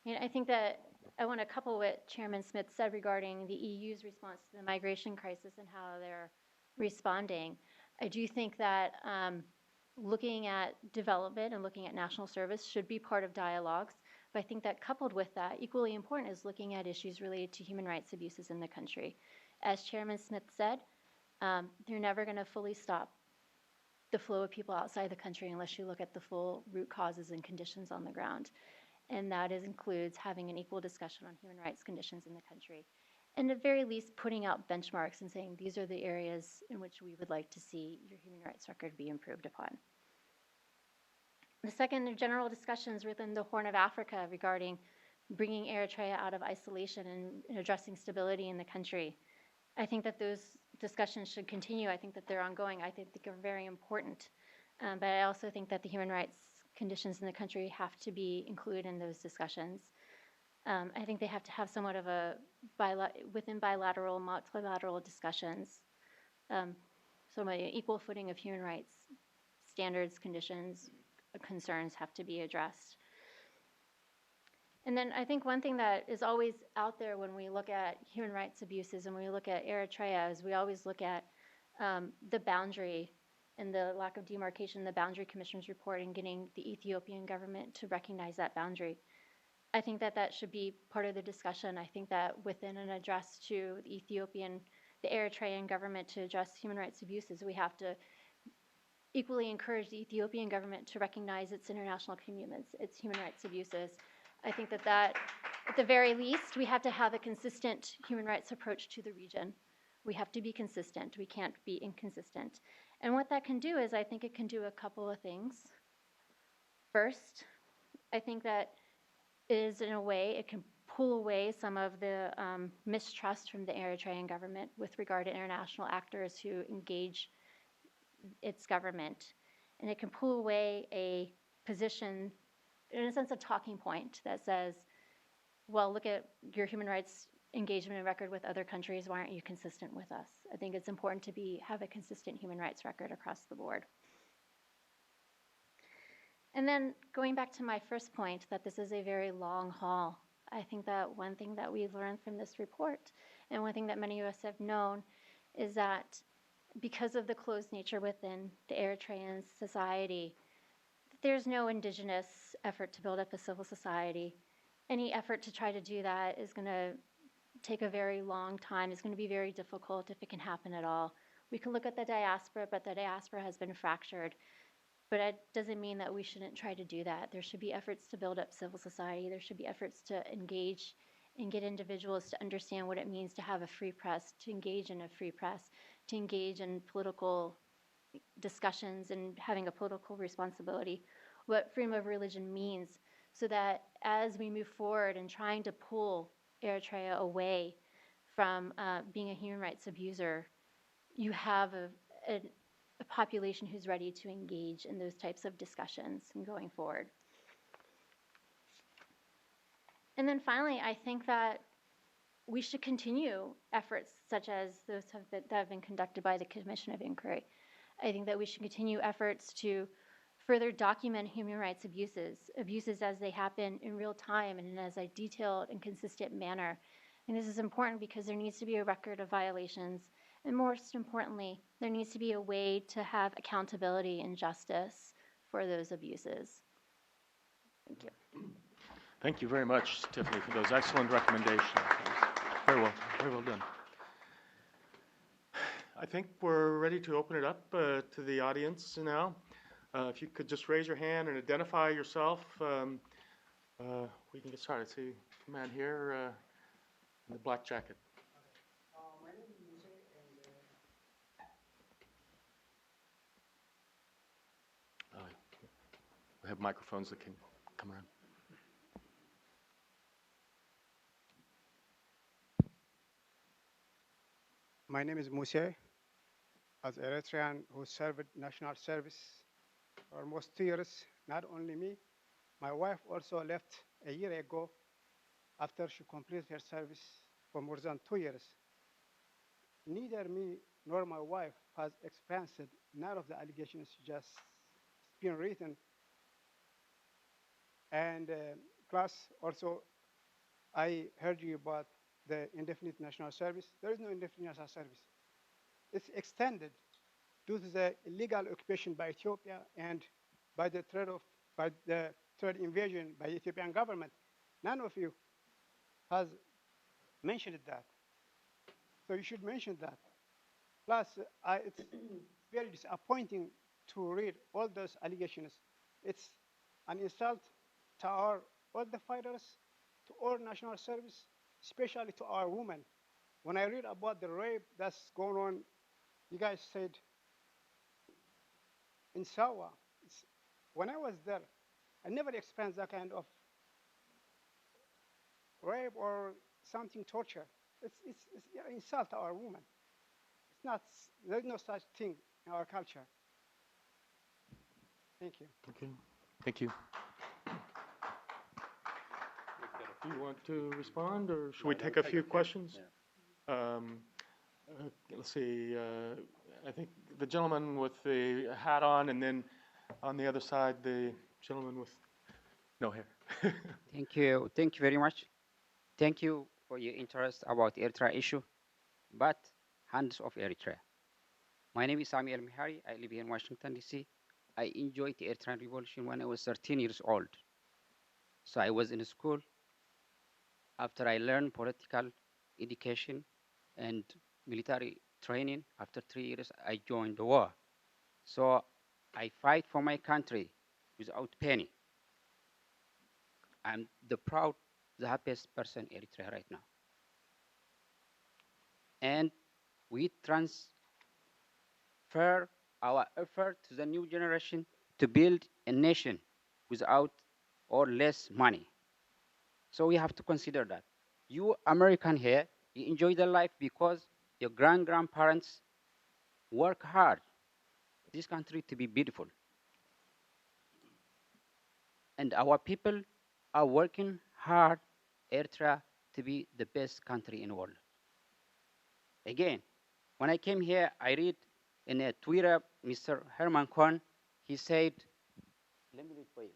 And I think that I want to couple what Chairman Smith said regarding the EU's response to the migration crisis and how they're responding. I do think that looking at development and looking at national service should be part of dialogues. But I think that coupled with that, equally important is looking at issues related to human rights abuses in the country. As Chairman Smith said, you're never going to fully stop the flow of people outside the country unless you look at the full root causes and conditions on the ground. And that includes having an equal discussion on human rights conditions in the country. And at the very least, putting out benchmarks and saying these are the areas in which we would like to see your human rights record be improved upon. The second are general discussions within the Horn of Africa regarding bringing Eritrea out of isolation and addressing stability in the country. I think that those discussions should continue. I think that they're ongoing. I think they're very important. But I also think that the human rights conditions in the country have to be included in those discussions. I think they have to have somewhat of a within bilateral, multilateral discussions, so an equal footing of human rights standards, conditions, concerns have to be addressed. And then I think one thing that is always out there when we look at human rights abuses and when we look at Eritrea is we always look at the boundary and the lack of demarcation in the Boundary Commission's report and getting the Ethiopian government to recognize that boundary. I think that that should be part of the discussion. I think that within an address to the Eritrean government to address human rights abuses, we have to equally encourage the Ethiopian government to recognize its international commitments, its human rights abuses. I think that at the very least, we have to have a consistent human rights approach to the region. We have to be consistent. We can't be inconsistent. And what that can do is I think it can do a couple of things. First, I think that is in a way it can pull away some of the mistrust from the Eritrean government with regard to international actors who engage its government. And it can pull away a position, in a sense, a talking point that says, well, look at your human rights engagement and record with other countries. Why aren't you consistent with us? I think it's important to have a consistent human rights record across the board. And then going back to my first point, that this is a very long haul, I think that one thing that we've learned from this report, and one thing that many of us have known, is that because of the closed nature within the Eritrean society, there's no indigenous effort to build up a civil society. Any effort to try to do that is going to take a very long time. It's going to be very difficult if it can happen at all. We can look at the diaspora, but the diaspora has been fractured. But it doesn't mean that we shouldn't try to do that. There should be efforts to build up civil society. There should be efforts to engage and get individuals to understand what it means to have a free press, to engage in a free press, to engage in political discussions and having a political responsibility, what freedom of religion means, so that as we move forward in trying to pull Eritrea away from being a human rights abuser, you have a population who's ready to engage in those types of discussions and going forward. And then finally, I think that we should continue efforts such as those that have been conducted by the Commission of Inquiry. I think that we should continue efforts to further document human rights abuses as they happen in real time and in as a detailed and consistent manner. And this is important because there needs to be a record of violations. And most importantly, there needs to be a way to have accountability and justice for those abuses. Thank you. Thank you very much, Tiffany, for those excellent recommendations. Very well done. I think we're ready to open it up to the audience now. If you could just raise your hand and identify yourself, we can get started. See the man here in the black jacket. My name is Muse, and We have microphones that can come around. my name is Muse, as Eritrean who served national service for almost 2 years. Not only me, my wife also left a year ago after she completed her service for more than 2 years. Neither me nor my wife has experienced none of the allegations just been written. And plus, also, I heard you about the indefinite national service. There is no indefinite national service. It's extended due to the illegal occupation by Ethiopia and by the threat invasion by the Ethiopian government. None of you has mentioned that. So you should mention that. Plus, it's very disappointing to read all those allegations. It's an insult to all the fighters, to all national service, especially to our women. When I read about the rape that's going on, you guys said in Sawa, when I was there, I never experienced that kind of rape or something torture. It's an insult to our women. It's not, there's no such thing in our culture. Thank you. Okay. Thank you. Do you want to respond, or should we take a few questions? Let's see. I think the gentleman with the hat on, and then on the other side, the gentleman with no hair. Thank you. Thank you very much. Thank you for your interest about Eritrea issue, but hands off Eritrea. My name is Sami El-Mihari. I live here in Washington, D.C. I enjoyed the Eritrean Revolution when I was 13 years old. So I was in school. After I learned political education and military training, after 3 years, I joined the war. So I fight for my country without penny. I'm the happiest person in Eritrea right now. And we transfer our effort to the new generation to build a nation without or less money. So we have to consider that. You American here, you enjoy the life because your grandparents work hard this country to be beautiful. And our people are working hard Eritrea to be the best country in the world. Again, when I came here, I read in a Twitter, Mr. Herman Cohen, he said, let me read for you.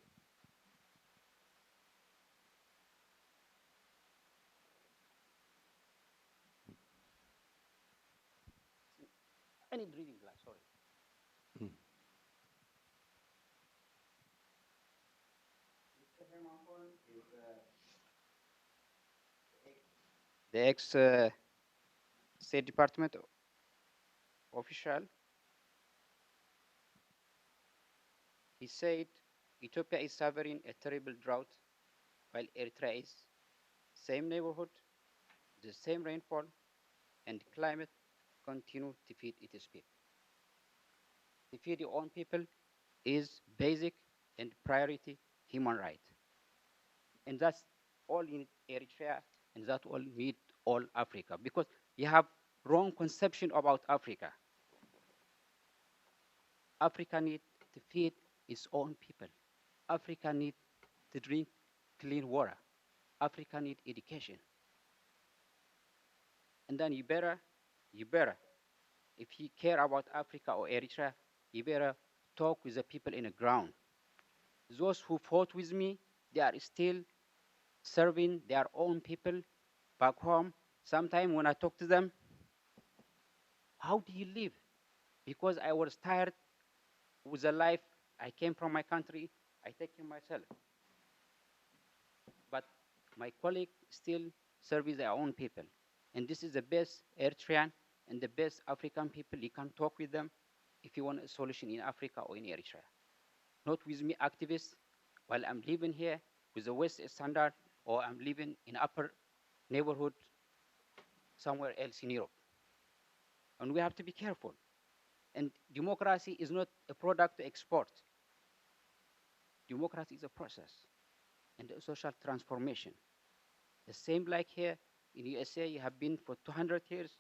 I need reading glass, sorry. Mr. Herman Cohen is the ex-State Department official. He said, Ethiopia is suffering a terrible drought, while Eritrea is same neighborhood, the same rainfall, and climate continue to feed its people. To feed your own people is basic and priority human right. And that's all in Eritrea, and that all need all Africa, because you have wrong conception about Africa. Africa needs to feed its own people. Africa needs to drink clean water. Africa needs education. And then you better, if you care about Africa or Eritrea, you better talk with the people in the ground. Those who fought with me, they are still serving their own people back home. Sometimes when I talk to them, how do you live? Because I was tired with the life. I came from my country. I take care of myself. But my colleague still serves their own people. And this is the best Eritrean and the best African people, you can talk with them if you want a solution in Africa or in Eritrea. Not with me activists while I'm living here with the West standard, or I'm living in upper neighborhood somewhere else in Europe. And we have to be careful. And democracy is not a product to export. Democracy is a process and a social transformation. The same like here in USA, you have been for 200 years.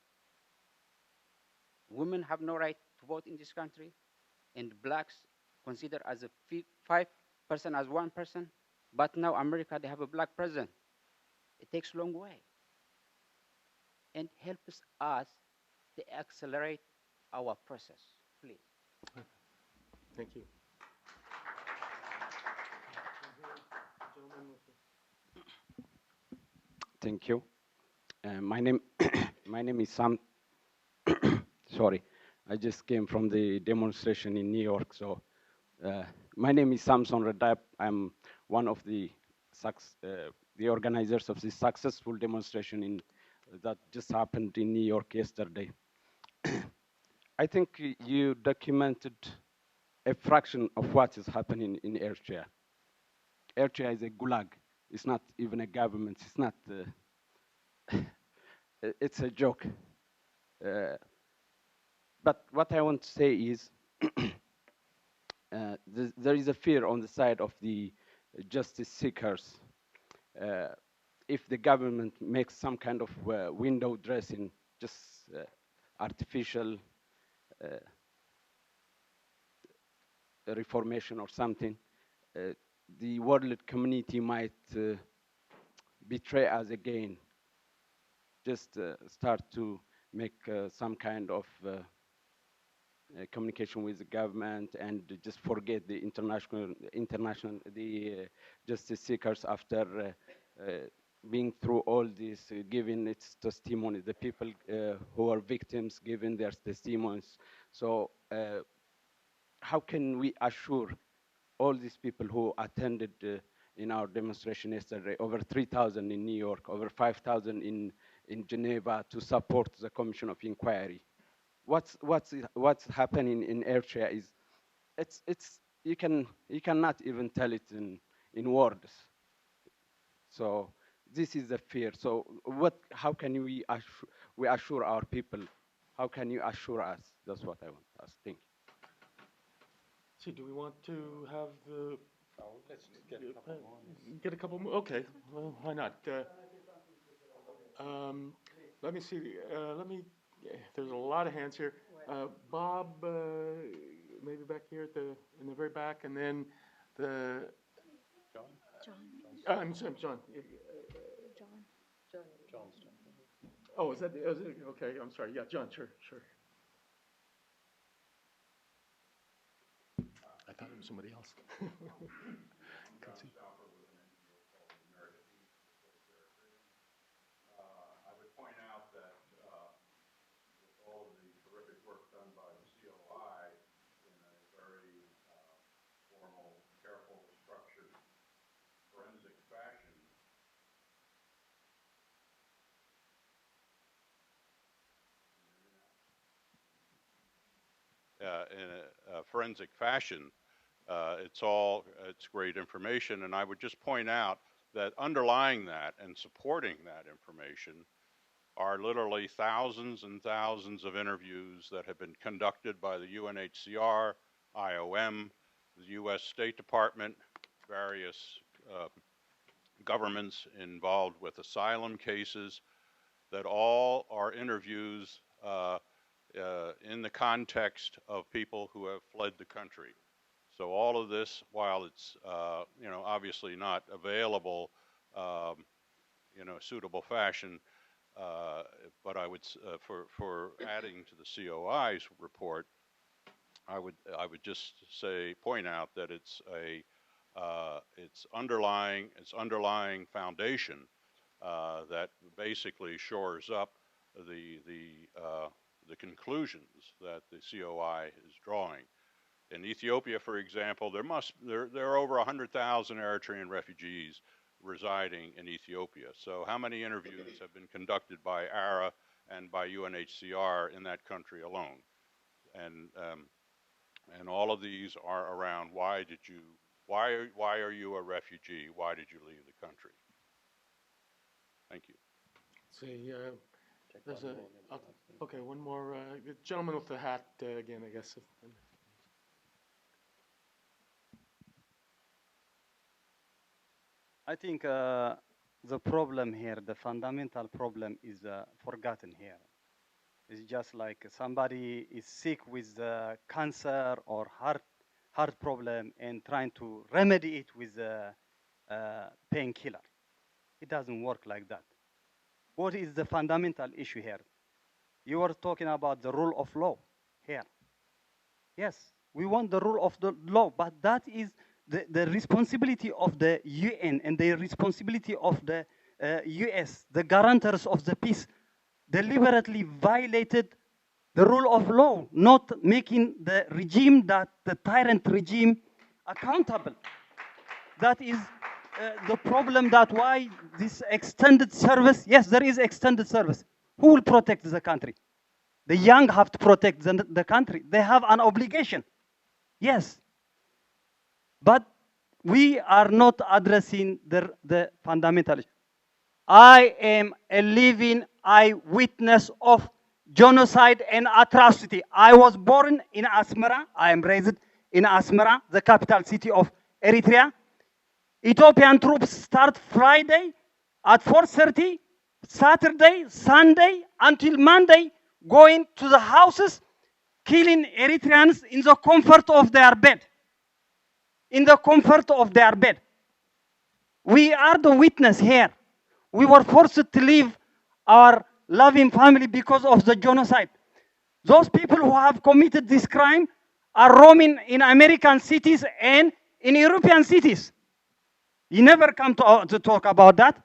Women have no right to vote in this country, and blacks considered as a 5% as 1%. But now America, they have a black president. It takes a long way. And helps us to accelerate our process, please. Thank you. Thank you. My name my name is Sam. Sorry, I just came from the demonstration in New York. So my name is Samson Radab. I'm one of the organizers of this successful demonstration that just happened in New York yesterday. I think you documented a fraction of what is happening in Eritrea. Eritrea is a gulag. It's not even a government. It's not. It's a joke. But what I want to say is there is a fear on the side of the justice seekers. If the government makes some kind of window dressing, just artificial reformation or something, the world community might betray us again. Just start to make some kind of communication with the government and just forget the justice seekers after being through all this, giving its testimony, the people who are victims giving their testimonies. So how can we assure all these people who attended in our demonstration yesterday, over 3,000 in New York, over 5,000 in Geneva, to support the Commission of Inquiry? What's happening in Eritrea is you cannot even tell it in words. So this is the fear. So how can we assure our people? How can you assure us? That's what I want to ask. Thank you. See, do we want to have the Let's get a couple more. get a couple more? Okay, well, why not? Let me see. There's a lot of hands here. Bob, maybe back here in the very back, and then the. John? I'm sorry, John. John's done. Oh, is it? Okay, I'm sorry. Yeah, John, sure. I thought it was somebody else. Could see. I would point out that with all of the terrific work done by the COI in a very formal, careful, structured, forensic fashion, it's great information. And I would just point out that underlying that and supporting that information are literally thousands and thousands of interviews that have been conducted by the UNHCR, IOM, the US State Department, various governments involved with asylum cases, that all are interviews in the context of people who have fled the country. So all of this, while it's obviously not available in a suitable fashion, but I would for adding to the COI's report, I would just point out that it's underlying foundation that basically shores up the conclusions that the COI is drawing. In Ethiopia, for example, there are over 100,000 Eritrean refugees residing in Ethiopia. So how many interviews have been conducted by ARA and by UNHCR in that country alone. And all of these are around why are you a refugee? Why did you leave the country? Thank you. See, there's a, okay, one more, the gentleman with the hat again, I guess. I think the problem here, the fundamental problem is forgotten here. It's just like somebody is sick with cancer or heart problem and trying to remedy it with a painkiller. It doesn't work like that. What is the fundamental issue here? You were talking about the rule of law here. Yes, we want the rule of the law, but that is the responsibility of the UN and the responsibility of the US, the guarantors of the peace, deliberately violated the rule of law, not making the regime, that the tyrant regime, accountable. That is the problem, that why this extended service, yes, there is extended service. Who will protect the country? The young have to protect the country. They have an obligation. Yes. But we are not addressing the fundamental issue. I am a living eyewitness of genocide and atrocity. I was born in Asmara. I am raised in Asmara, the capital city of Eritrea. Ethiopian troops start Friday at 4:30, Saturday, Sunday, until Monday, going to the houses, killing Eritreans in the comfort of their bed. In the comfort of their bed. We are the witness here. We were forced to leave our loving family because of the genocide. Those people who have committed this crime are roaming in American cities and in European cities. You never come to talk about that.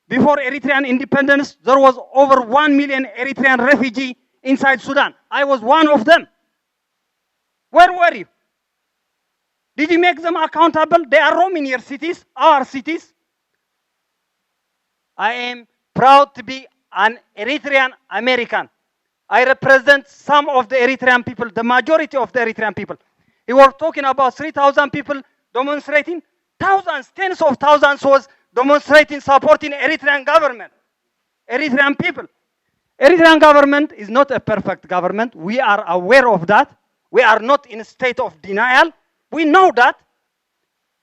Before Eritrean independence, there was over 1 million Eritrean refugees inside Sudan. I was one of them. Where were you? Did you make them accountable? They are roaming your cities, our cities. I am proud to be an Eritrean American. I represent some of the Eritrean people, the majority of the Eritrean people. We were talking about 3,000 people demonstrating. Thousands, tens of thousands was demonstrating, supporting Eritrean government, Eritrean people. Eritrean government is not a perfect government. We are aware of that. We are not in a state of denial. We know that.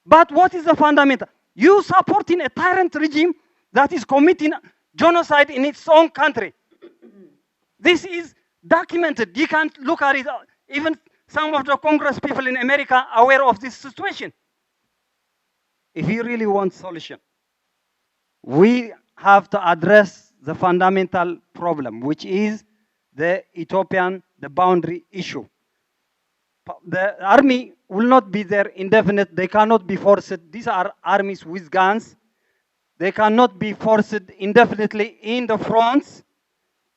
But what is the fundamental? You supporting a tyrant regime that is committing genocide in its own country. This is documented. You can look at it. Even some of the Congress people in America are aware of this situation. If you really want solution, we have to address the fundamental problem, which is the boundary issue. The army will not be there indefinite. They cannot be forced. These are armies with guns. They cannot be forced indefinitely in the fronts.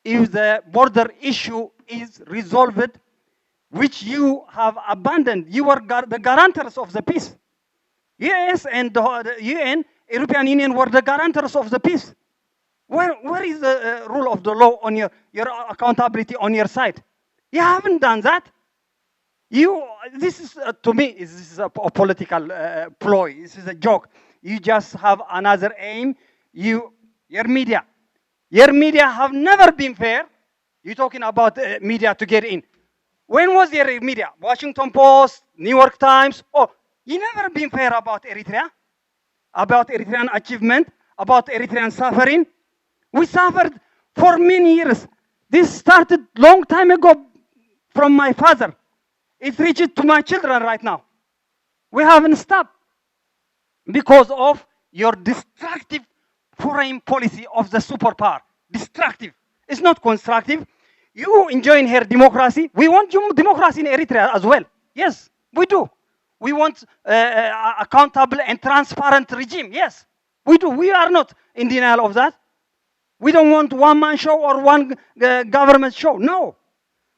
If the border issue is resolved, which you have abandoned, you are the guarantors of the peace. US and the UN, European Union, were the guarantors of the peace. Where is the rule of the law on your accountability on your side? You haven't done that. This is, to me, this is a political ploy. This is a joke. You just have another aim. Your media have never been fair. You're talking about media to get in. When was your media? Washington Post, New York Times? Oh, you never been fair about Eritrea, about Eritrean achievement, about Eritrean suffering. We suffered for many years. This started long time ago from my father. It reached to my children right now. We haven't stopped because of your destructive foreign policy of the superpower. Destructive. It's not constructive. You enjoying here democracy. We want democracy in Eritrea as well. Yes, we do. We want accountable and transparent regime. Yes, we do. We are not in denial of that. We don't want one-man show or one government show. No.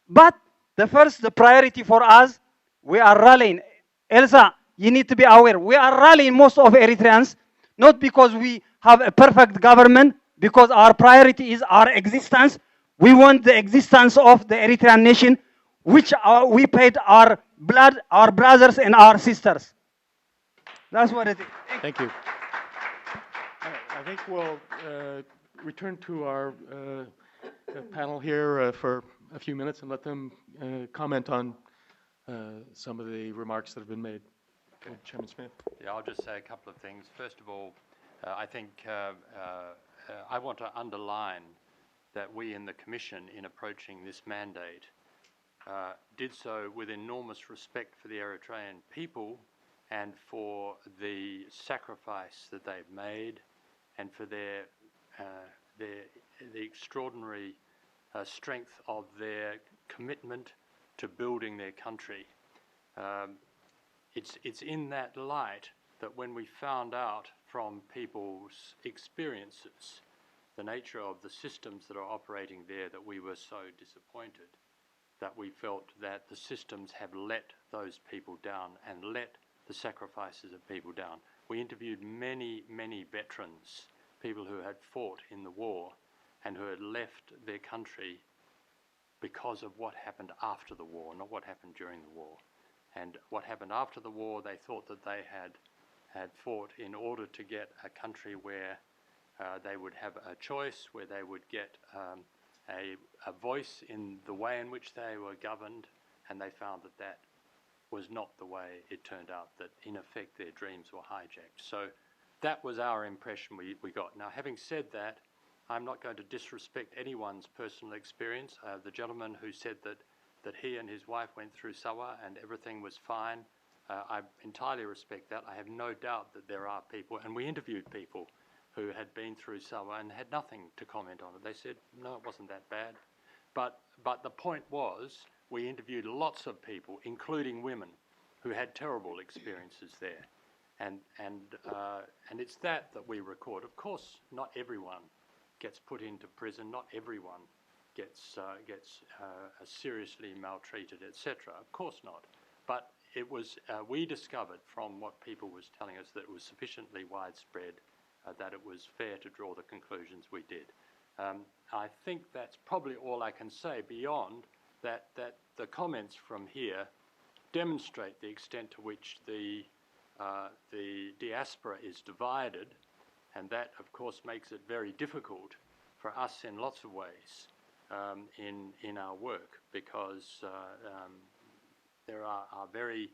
But the priority for us, we are rallying. Elsa, you need to be aware. We are rallying most of Eritreans, not because we have a perfect government, because our priority is our existence. We want the existence of the Eritrean nation, which we paid our blood, our brothers and our sisters. That's what it is. Thank you. I think we'll return to our panel here for a few minutes and let them comment on some of the remarks that have been made. Chairman Smith. Yeah, I'll just say a couple of things. First of all, I think I want to underline that we in the Commission, in approaching this mandate, did so with enormous respect for the Eritrean people and for the sacrifice that they've made and for the extraordinary strength of their commitment to building their country. It's in that light that when we found out from people's experiences the nature of the systems that are operating there, that we were so disappointed, that we felt that the systems have let those people down and let the sacrifices of people down. We interviewed many, many veterans, people who had fought in the war and who had left their country because of what happened after the war, not what happened during the war. And what happened after the war, they thought that they had fought in order to get a country where they would have a choice, where they would get a voice in the way in which they were governed, and they found that that was not the way it turned out, that in effect their dreams were hijacked. So that was our impression we got. Now, having said that, I'm not going to disrespect anyone's personal experience. The gentleman who said that he and his wife went through Sawa and everything was fine, I entirely respect that. I have no doubt that there are people, and we interviewed people who had been through Sawa and had nothing to comment on it. They said, no, it wasn't that bad. But the point was, we interviewed lots of people, including women, who had terrible experiences there. And it's that we record. Of course, not everyone gets put into prison. Not everyone gets seriously maltreated, etc. Of course not. But it was we discovered from what people was telling us that it was sufficiently widespread that it was fair to draw the conclusions we did. I think that's probably all I can say beyond that the comments from here demonstrate the extent to which the diaspora is divided, and that, of course, makes it very difficult for us in lots of ways in our work, because there are very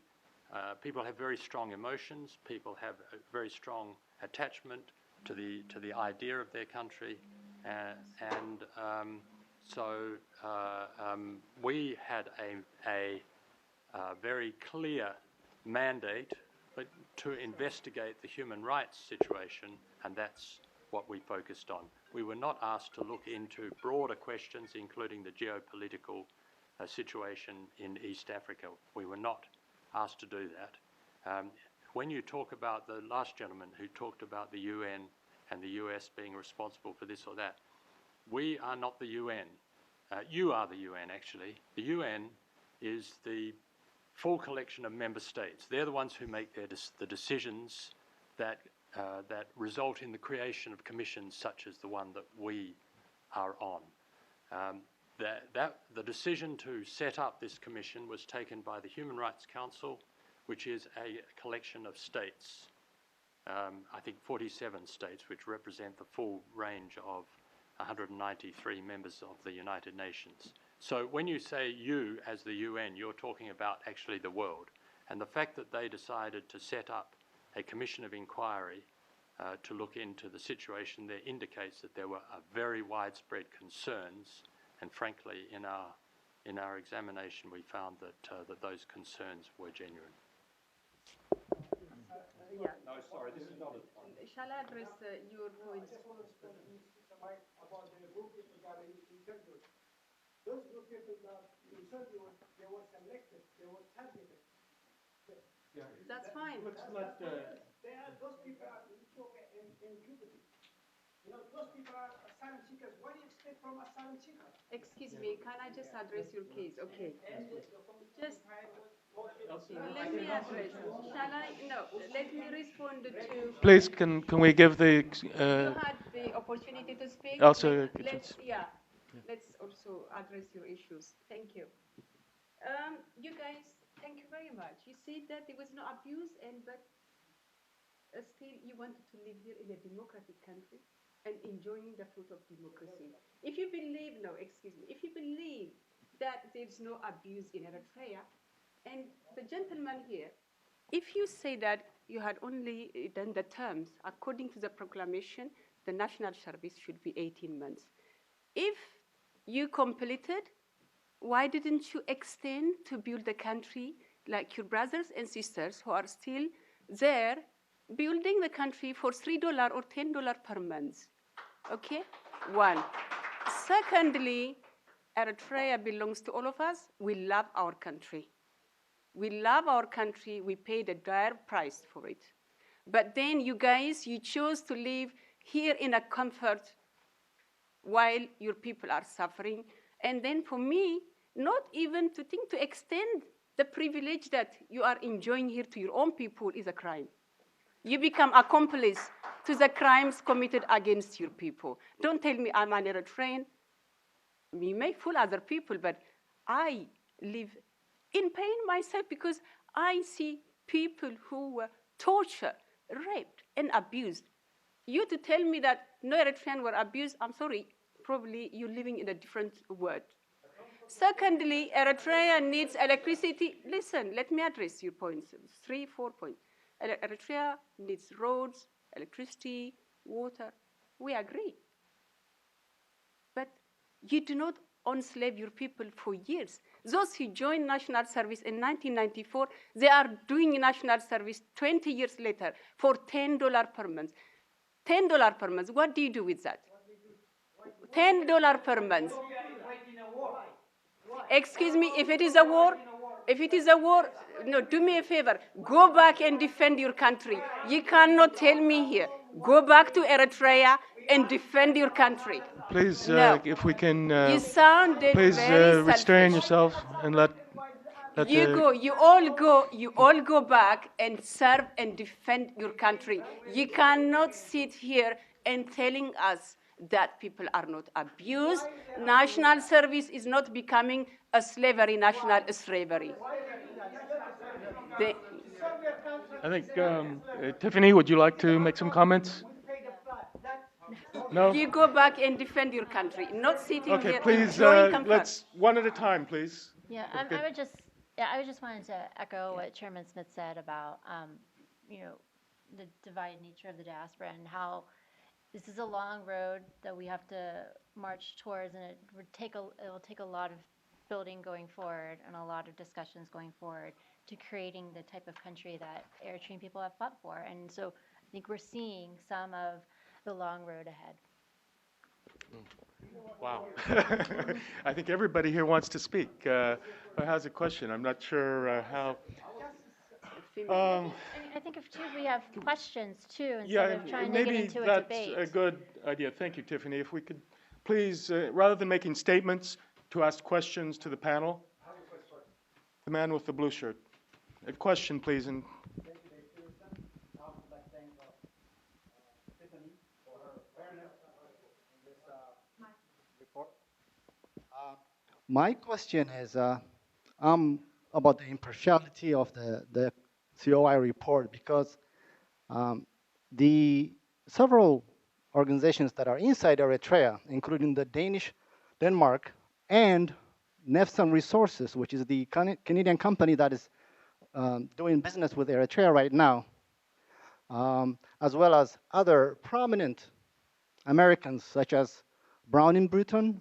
people have very strong emotions. People have a very strong attachment to the idea of their country, and so we had a very clear mandate to investigate the human rights situation, and that's what we focused on. We were not asked to look into broader questions, including the geopolitical situation in East Africa. We were not asked to do that. When you talk about the last gentleman who talked about the UN and the US being responsible for this or that, we are not the UN. You are the UN, actually. The UN is the full collection of member states. They're the ones who make the decisions that result in the creation of commissions such as the one that we are on. The decision to set up this commission was taken by the Human Rights Council, which is a collection of states, I think 47 states, which represent the full range of 193 members of the United Nations. So when you say you as the UN, you're talking about actually the world. And the fact that they decided to set up a commission of inquiry to look into the situation there indicates that there were very widespread concerns, and frankly, in our examination, we found that those concerns were genuine. Yeah. No, sorry, this is not a... Shall I address your points? I just want to speak about the group people that are interviewed. Those group people that you said they were selected, they were targeted. That's fine. Those people are in Djibouti. You know, those people are asylum seekers. What do you expect from asylum seekers? Excuse me, can I just address your case? Okay. Just let me address. Shall I? No, let me respond to... Please, can we give the... you had the opportunity to speak. Also, Let's, yeah. let's also address your issues. Thank you. You guys, thank you very much. You said that there was no abuse, but still you wanted to live here in a democratic country and enjoying the fruit of democracy. If you believe, no, excuse me, if you believe that there's no abuse in Eritrea, and the gentleman here, if you say that you had only done the terms, according to the proclamation, the national service should be 18 months. If you completed, why didn't you extend to build the country like your brothers and sisters who are still there building the country for $3 or $10 per month? Okay? One. Secondly, Eritrea belongs to all of us. We love our country. We love our country. We paid a dire price for it. But then you guys, you chose to live here in a comfort while your people are suffering. And then for me, not even to think to extend the privilege that you are enjoying here to your own people is a crime. You become accomplice to the crimes committed against your people. Don't tell me I'm an Eritrean. You may fool other people, but I live in pain myself because I see people who were tortured, raped, and abused. You to tell me that no Eritreans were abused, I'm sorry, probably you're living in a different world. Secondly, Eritrea needs electricity. Listen, let me address your points, 3, 4 points. Eritrea needs roads, electricity, water. We agree. But you do not enslave your people for years. Those who joined national service in 1994, they are doing national service 20 years later for $10 per month. $10 per month. What do you do with that? $10 per month. Excuse me, if it is a war, no, do me a favor. Go back and defend your country. You cannot tell me here. Go back to Eritrea and defend your country. Please, No. if we can, You sounded please very restrain selfish. yourself and let You all go back and serve and defend your country. You cannot sit here and telling us that people are not abused. National service is not becoming a slavery, national slavery. I think, Tiffany, would you like to make some comments? No? You go back and defend your country, not sitting Okay, here please, enjoying comfort. let's one at a time, please. Yeah, Okay. I just wanted to echo what Chairman Smith said about, the divided nature of the diaspora and how this is a long road that we have to march towards, and it will take a lot of building going forward and a lot of discussions going forward to creating the type of country that Eritrean people have fought for. And so I think we're seeing some of the long road ahead. Wow. I think everybody here wants to speak. Who has a question? I'm not sure how. I think if we have questions too, instead Yeah, of trying to get maybe into a that's debate. a good idea. Thank you, Tiffany. If we could please, rather than making statements, to ask questions to the panel. The man with the blue shirt. A question, please. And My question is about the impartiality of the COI report, because the several organizations that are inside Eritrea, including the Denmark, and Nefson Resources, which is the Canadian company that is doing business with Eritrea right now, as well as other prominent Americans such as Brown in Bruton,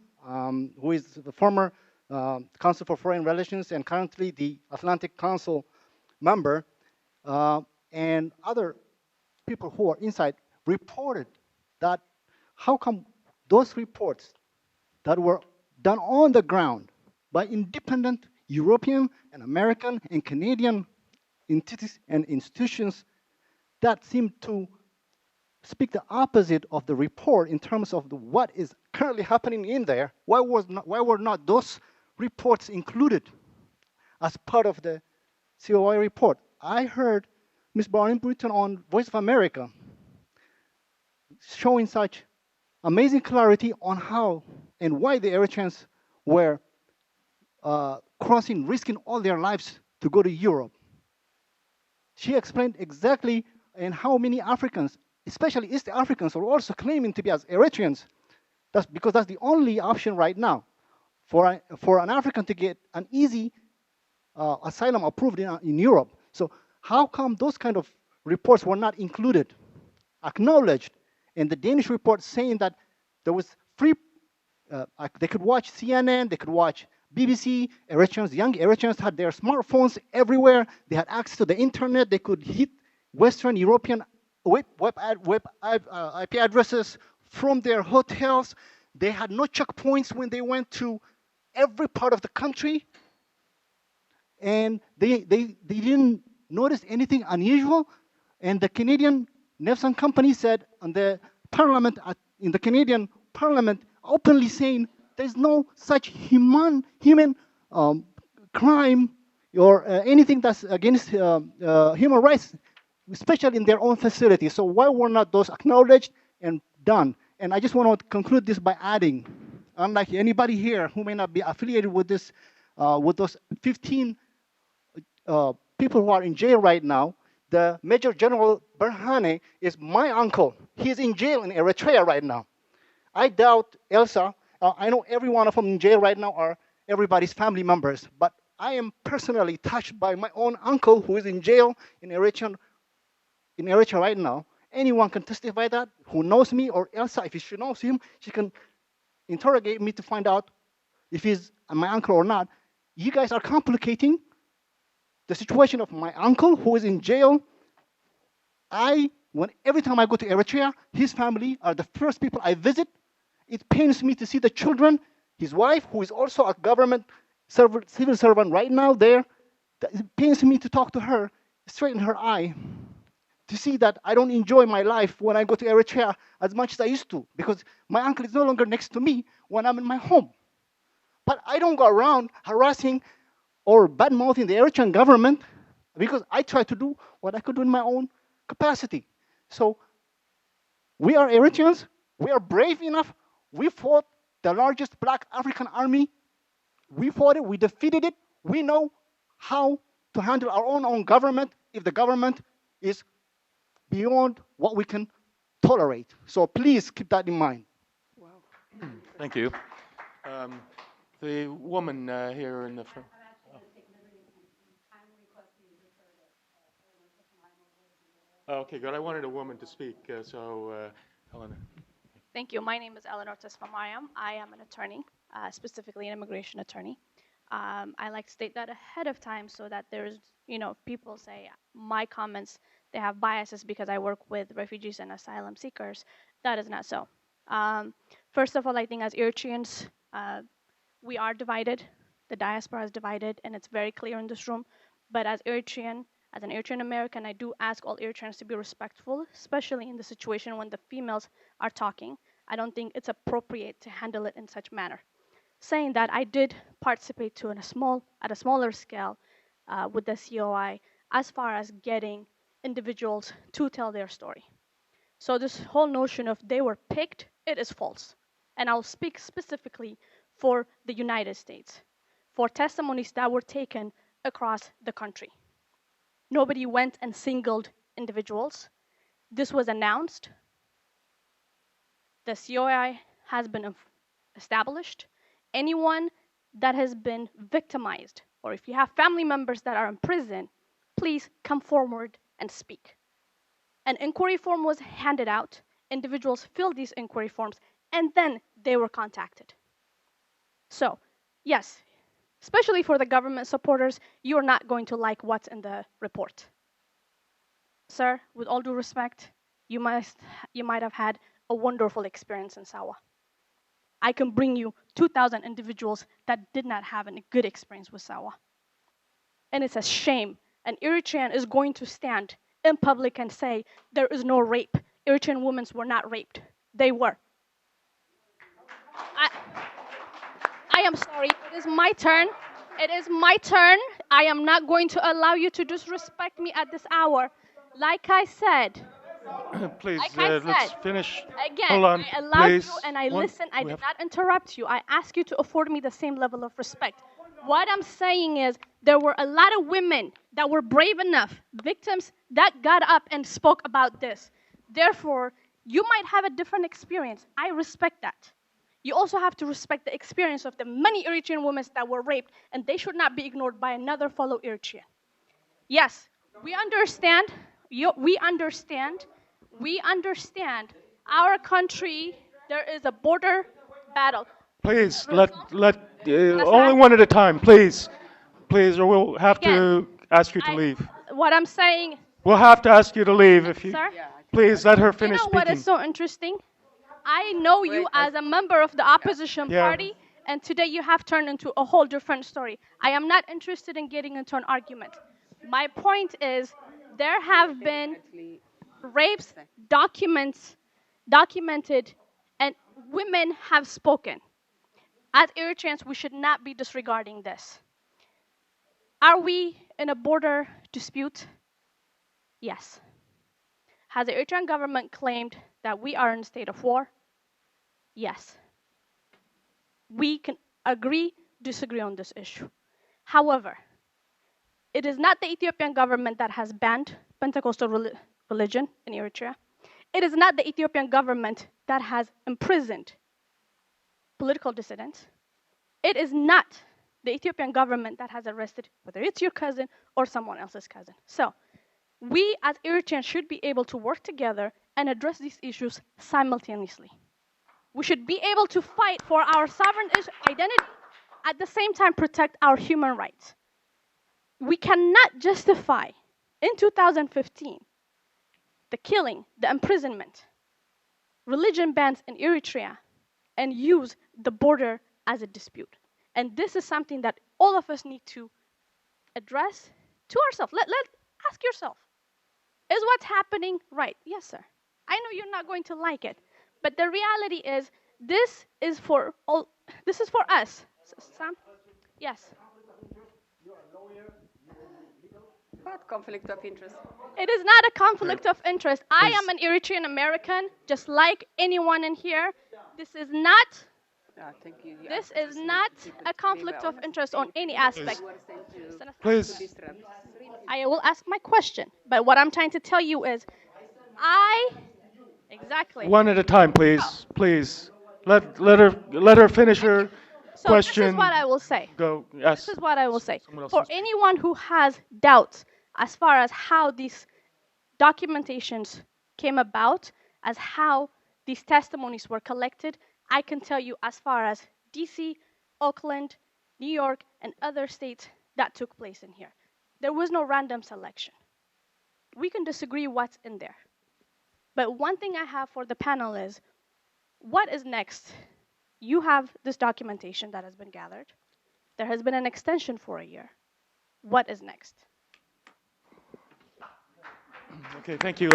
who is the former Council for Foreign Relations and currently the Atlantic Council member, and other people who are inside reported that how come those reports that were done on the ground by independent European and American and Canadian entities and institutions that seem to speak the opposite of the report in terms of what is currently happening in there, why were not those reports included as part of the COI report? I heard Ms. Brown-Britton on Voice of America showing such amazing clarity on how and why the Eritreans were crossing, risking all their lives to go to Europe. She explained exactly and how many Africans, especially East Africans, are also claiming to be as Eritreans. That's because that's the only option right now for an African to get an easy asylum approved in Europe. So how come those kind of reports were not included, acknowledged in the Danish report, saying that there was free, they could watch CNN, they could watch BBC. Eritreans, young Eritreans had their smartphones everywhere. They had access to the internet. They could hit Western European IP addresses from their hotels. They had no checkpoints when they went to every part of the country. And they didn't notice anything unusual. And the Canadian Nefson company said on the parliament, in the Canadian parliament, openly saying there's no such human crime or anything that's against human rights, especially in their own facility. So why were not those acknowledged and done? And I just want to conclude this by adding, unlike anybody here who may not be affiliated with this, with those 15 people who are in jail right now, the Major General Berhane is my uncle. He's in jail in Eritrea right now. I doubt Elsa. I know every one of them in jail right now are everybody's family members, but I am personally touched by my own uncle who is in jail in Eritrea right now. Anyone can testify that who knows me, or Elsa, if she knows him, she can interrogate me to find out if he's my uncle or not. You guys are complicating the situation of my uncle who is in jail. Every time I go to Eritrea, his family are the first people I visit. It pains me to see the children, his wife, who is also a government civil servant right now there. It pains me to talk to her straight in her eye, to see that I don't enjoy my life when I go to Eritrea as much as I used to, because my uncle is no longer next to me when I'm in my home. But I don't go around harassing or bad-mouthing the Eritrean government, because I try to do what I could do in my own capacity. So we are Eritreans. We are brave enough. We fought the largest black African army. We fought it. We defeated it. We know how to handle our own government if the government is beyond what we can tolerate. So please keep that in mind. Thank you. The woman here in the front. Okay, good. I wanted a woman to speak, so Helena. Thank you. My name is Eleanor Tesfamayam. I am an attorney, specifically an immigration attorney. I like to state that ahead of time so that there's, people say my comments, they have biases because I work with refugees and asylum seekers. That is not so. First of all, I think as Eritreans, we are divided. The diaspora is divided, and it's very clear in this room. But as an Eritrean American, I do ask all Eritreans to be respectful, especially in the situation when the females are talking. I don't think it's appropriate to handle it in such manner. Saying that, I did participate at a smaller scale with the COI as far as getting individuals to tell their story. So this whole notion of they were picked, it is false. And I'll speak specifically for the United States, for testimonies that were taken across the country. Nobody went and singled individuals. This was announced. The COI has been established. Anyone that has been victimized, or if you have family members that are in prison, please come forward and speak. An inquiry form was handed out. Individuals filled these inquiry forms, and then they were contacted. So, yes, especially for the government supporters, you're not going to like what's in the report. Sir, with all due respect, you might have had a wonderful experience in Sawa. I can bring you 2,000 individuals that did not have a good experience with Sawa. And it's a shame. An Eritrean is going to stand in public and say, there is no rape. Eritrean women were not raped. They were. I am sorry. It is my turn. It is my turn. I am not going to allow you to disrespect me at this hour. Like I said, Please, Like I let's said, finish. again, Hold on, I allowed you please. and I One, listened. I we did have, not interrupt you. I asked you to afford me the same level of respect. What I'm saying is there were a lot of women that were brave enough, victims that got up and spoke about this. Therefore, you might have a different experience. I respect that. You also have to respect the experience of the many Eritrean women that were raped, and they should not be ignored by another fellow Eritrean. Yes, we understand. We understand. We understand. Our country, there is a border battle. please, Result- only one at a time, please. Please, or we'll have Again, to ask you to I, leave. what I'm saying, We'll have to ask you to leave if you, sir, please let her you finish know what is speaking. so interesting? I know you as a member of the opposition Yeah. party, and today you have turned into a whole different story. I am not interested in getting into an argument. My point is, there have been rapes documented, and women have spoken. As Eritreans, we should not be disregarding this. Are we in a border dispute? Yes. Has the Eritrean government claimed that we are in a state of war? Yes. We can agree, disagree on this issue. However, it is not the Ethiopian government that has banned Pentecostal religion in Eritrea. It is not the Ethiopian government that has imprisoned political dissidents. It is not the Ethiopian government that has arrested, whether it's your cousin or someone else's cousin. So, we as Eritreans should be able to work together and address these issues simultaneously. We should be able to fight for our sovereign identity, at the same time protect our human rights. We cannot justify, in 2015, the killing, the imprisonment, religion bans in Eritrea, and use the border as a dispute. And this is something that all of us need to address to ourselves. Let ask yourself, is what's happening right? Yes, sir. I know you're not going to like it, but the reality is this is for all. This is for us. Sam? Yes. What conflict of interest? It is not a conflict of interest. I Please. am an Eritrean American, just like anyone in here. This is not. Thank you. This is not a conflict of interest on any aspect. Please. I will ask my question, but what I'm trying to tell you is, exactly. One at a time, please. Please. Let her finish her So question. this is what I will say. Go. Yes. This is what I will say. Someone else For can speak. anyone who has doubts as far as how these documentations came about, as how these testimonies were collected, I can tell you as far as DC, Oakland, New York, and other states that took place in here. There was no random selection. We can disagree what's in there. But one thing I have for the panel is, what is next? You have this documentation that has been gathered. There has been an extension for a year. What is next? Okay, thank you.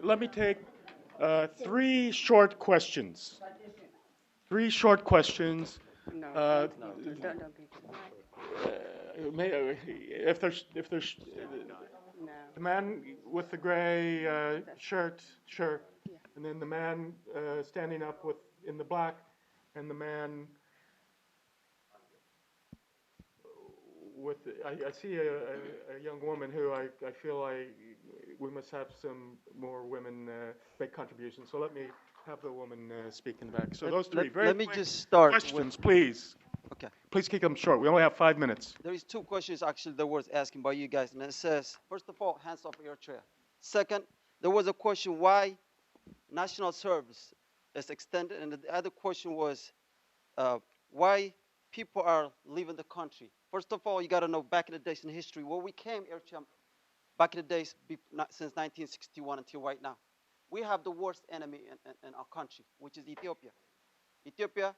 Let me take three short questions. Three short questions. No, don't be. If there's No. the man with the gray shirt, sure, and then the man standing up in the black, and the man with I see a young woman who I feel we must have some more women make contributions. So let me have the woman speak in the back. So those three very Let me quick just start questions, with. please. Okay. Please keep them short. We only have 5 minutes. There is two questions actually that was asking by you guys, and it says, first of all, hands off Eritrea. Second, there was a question why national service is extended, and the other question was why people are leaving the country. First of all, you got to know back in the days in history where we came, Eritrea, back in the days since 1961 until right now. We have the worst enemy in our country, which is Ethiopia. Ethiopia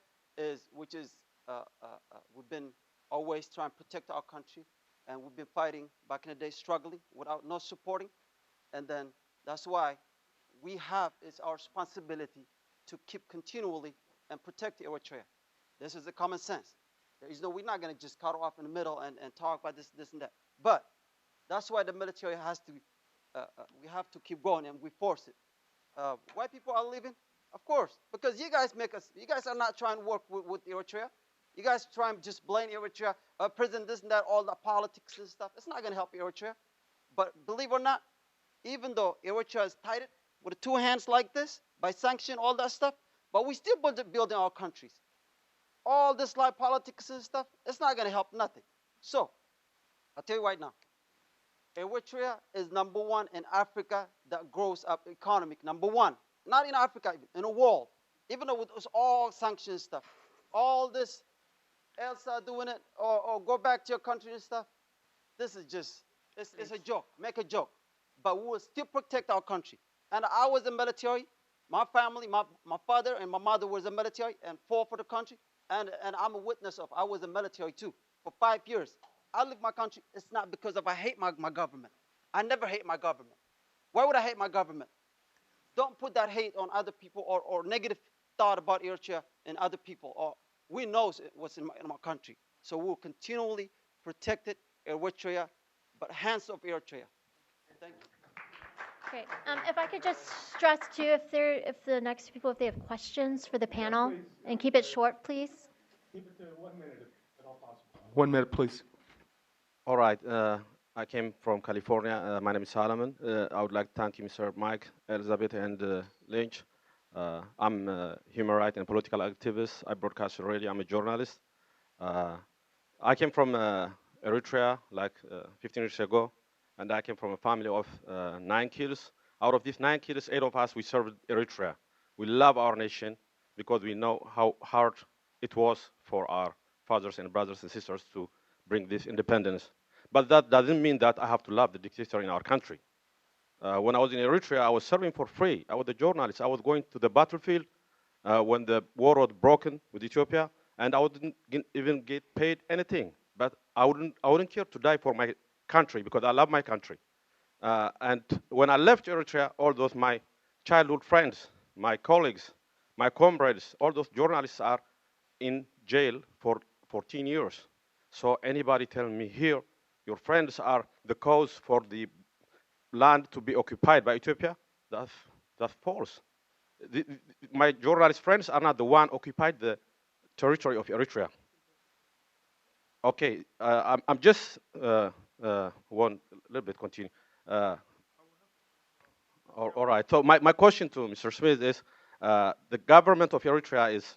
we've been always trying to protect our country, and we've been fighting back in the day, struggling without no supporting, and then that's why it's our responsibility to keep continually and protect Eritrea. This is the common sense. We're not going to just cut off in the middle and talk about this and that. But that's why the military has to we have to keep going, and we force it. White people are leaving, of course, because you guys make us. You guys are not trying to work with Eritrea. You guys try and just blame Eritrea, prison, this and that, all the politics and stuff. It's not going to help Eritrea. But believe it or not, even though Eritrea is tied with two hands like this, by sanction, all that stuff, but we still building our countries. All this like politics and stuff, it's not going to help nothing. So, I'll tell you right now, Eritrea is #1 in Africa that grows up economic, #1. Not in Africa, in the world. Even though with all sanctions stuff, all this Elsa doing it, or go back to your country and stuff, this is just, it's a joke. Make a joke. But we will still protect our country. And I was in the military. My family, my father and my mother was in the military and fought for the country. And I'm a witness of, I was in the military too for 5 years. I leave my country. It's not because of I hate my government. I never hate my government. Why would I hate my government? Don't put that hate on other people or negative thought about Eritrea and other people. Or we know what's in my country. So we'll continually protect it, Eritrea, but hands off Eritrea. Thank you. Great. If I could just stress too, if the next people, if they have questions for the panel, and keep it short, please. Keep it to 1 minute if at all possible. 1 minute, please. All right. I came from California. My name is Solomon. I would like to thank you, Mr. Mike, Elizabeth, and Lynch. I'm a human rights and political activist. I broadcast on radio. I'm a journalist. I came from Eritrea like 15 years ago, and I came from a family of 9 kids. Out of these 9 kids, 8 of us, we served Eritrea. We love our nation because we know how hard it was for our fathers and brothers and sisters to bring this independence. But that doesn't mean that I have to love the dictator in our country. When I was in Eritrea, I was serving for free. I was a journalist. I was going to the battlefield when the war was broken with Ethiopia, and I wouldn't even get paid anything. But I wouldn't care to die for my country because I love my country. And when I left Eritrea, all those my childhood friends, my colleagues, my comrades, all those journalists are in jail for 14 years. So anybody telling me here, your friends are the cause for the land to be occupied by Ethiopia, that's false. My journalist friends are not the one occupied the territory of Eritrea. Okay, I'm just one little bit continue. All right. So my question to Mr. Smith is, the government of Eritrea is,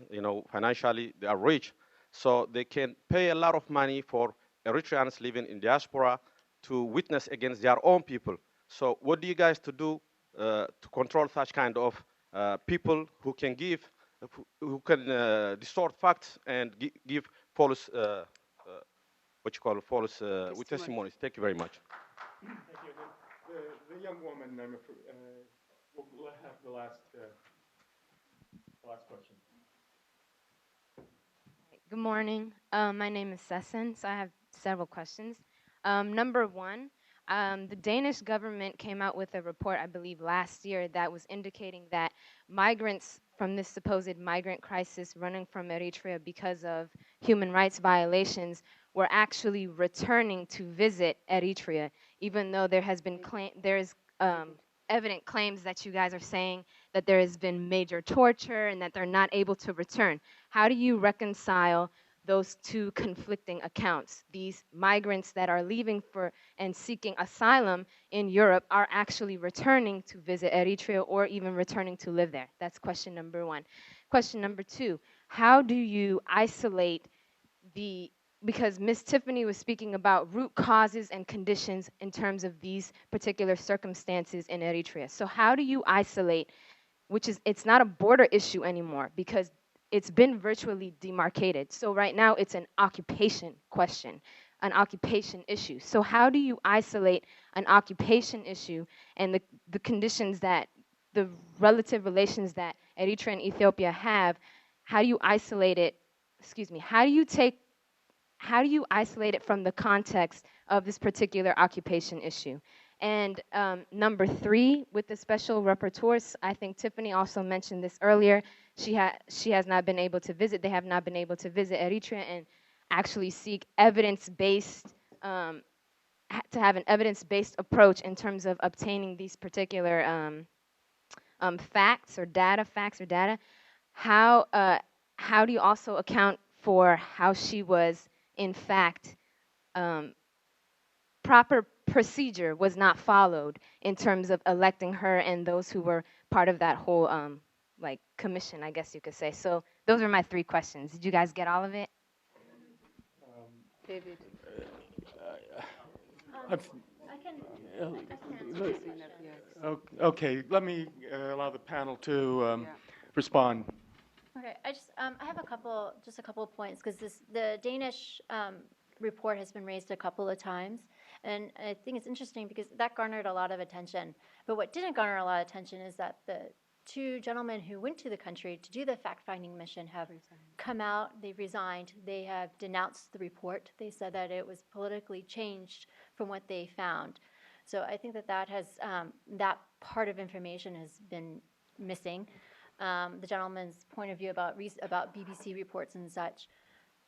financially they are rich, so they can pay a lot of money for Eritreans living in diaspora to witness against their own people. So what do you guys to do to control such kind of people who can distort facts and give false false testimonies? Thank you very much. Thank you. The young woman, we'll have the last question. Good morning. My name is Sesson, so I have several questions. Number one, the Danish government came out with a report, I believe, last year that was indicating that migrants from this supposed migrant crisis running from Eritrea because of human rights violations were actually returning to visit Eritrea, even though there has been evident claims that you guys are saying that there has been major torture and that they're not able to return. How do you reconcile those two conflicting accounts? These migrants that are leaving for and seeking asylum in Europe are actually returning to visit Eritrea or even returning to live there. That's question number one. Question number two, how do you isolate because Ms. Tiffany was speaking about root causes and conditions in terms of these particular circumstances in Eritrea. So how do you isolate, it's not a border issue anymore because it's been virtually demarcated. So right now it's an occupation question, an occupation issue. So how do you isolate an occupation issue and the conditions that, the relative relations that Eritrea and Ethiopia have, how do you isolate it, how do you isolate it from the context of this particular occupation issue? And number three, with the special rapporteurs, I think Tiffany also mentioned this earlier, she has not been able to visit, they have not been able to visit Eritrea and actually seek evidence-based to have an evidence-based approach in terms of obtaining these particular facts or data, how do you also account for how she was, in fact, proper procedure was not followed in terms of electing her and those who were part of that whole like commission, I guess you could say. So those are my 3 questions. Did you guys get all of it? David. I can answer Okay, let me allow the panel to respond. Okay, I have a couple of points because the Danish report has been raised a couple of times, and I think it's interesting because that garnered a lot of attention. But what didn't garner a lot of attention is that the 2 gentlemen who went to the country to do the fact-finding mission have come out, they've resigned, they have denounced the report. They said that it was politically changed from what they found. So I think that has that part of information has been missing. The gentleman's point of view about BBC reports and such.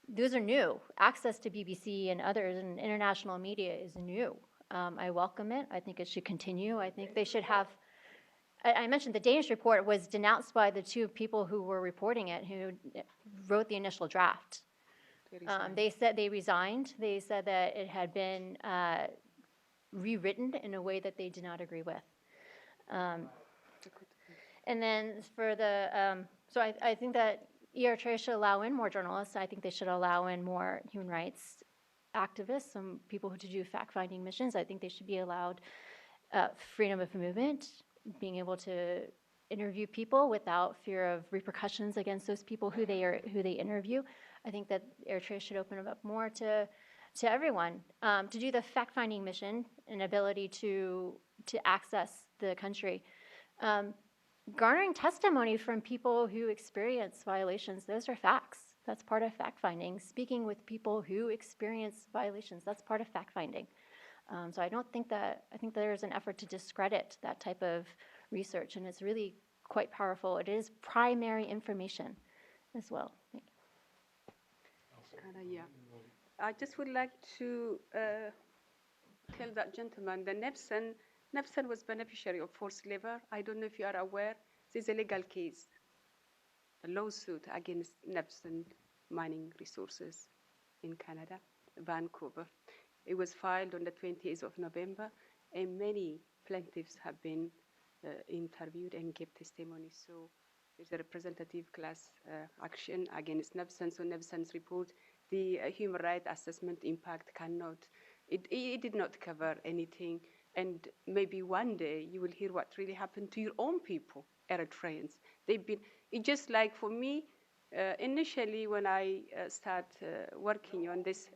Those are new. Access to BBC and others and international media is new. I welcome it. I think it should continue. I think they should have. I mentioned the Danish report was denounced by the 2 people who were reporting it, who wrote the initial draft. They said they resigned. They said that it had been rewritten in a way that they did not agree with. And then for the, so I think that Eritrea should allow in more journalists. I think they should allow in more human rights activists, some people who do fact-finding missions. I think they should be allowed freedom of movement, being able to interview people without fear of repercussions against those people who they interview. I think that Eritrea should open it up more to everyone to do the fact-finding mission and ability to access the country. Garnering testimony from people who experience violations, those are facts. That's part of fact-finding. Speaking with people who experience violations, that's part of fact-finding. So I think there's an effort to discredit that type of research, and it's really quite powerful. It is primary information as well. Thank you. I just would like to tell that gentleman that Nepson was beneficiary of forced labor. I don't know if you are aware. This is a legal case, a lawsuit against Nepson Mining Resources in Canada, Vancouver. It was filed on the 20th of November, and many plaintiffs have been interviewed and gave testimony. So there's a representative class action against Nepson. So Nepson's report, the human rights assessment impact it did not cover anything. And maybe one day you will hear what really happened to your own people, Eritreans. It's just like for me, initially when I start working on this,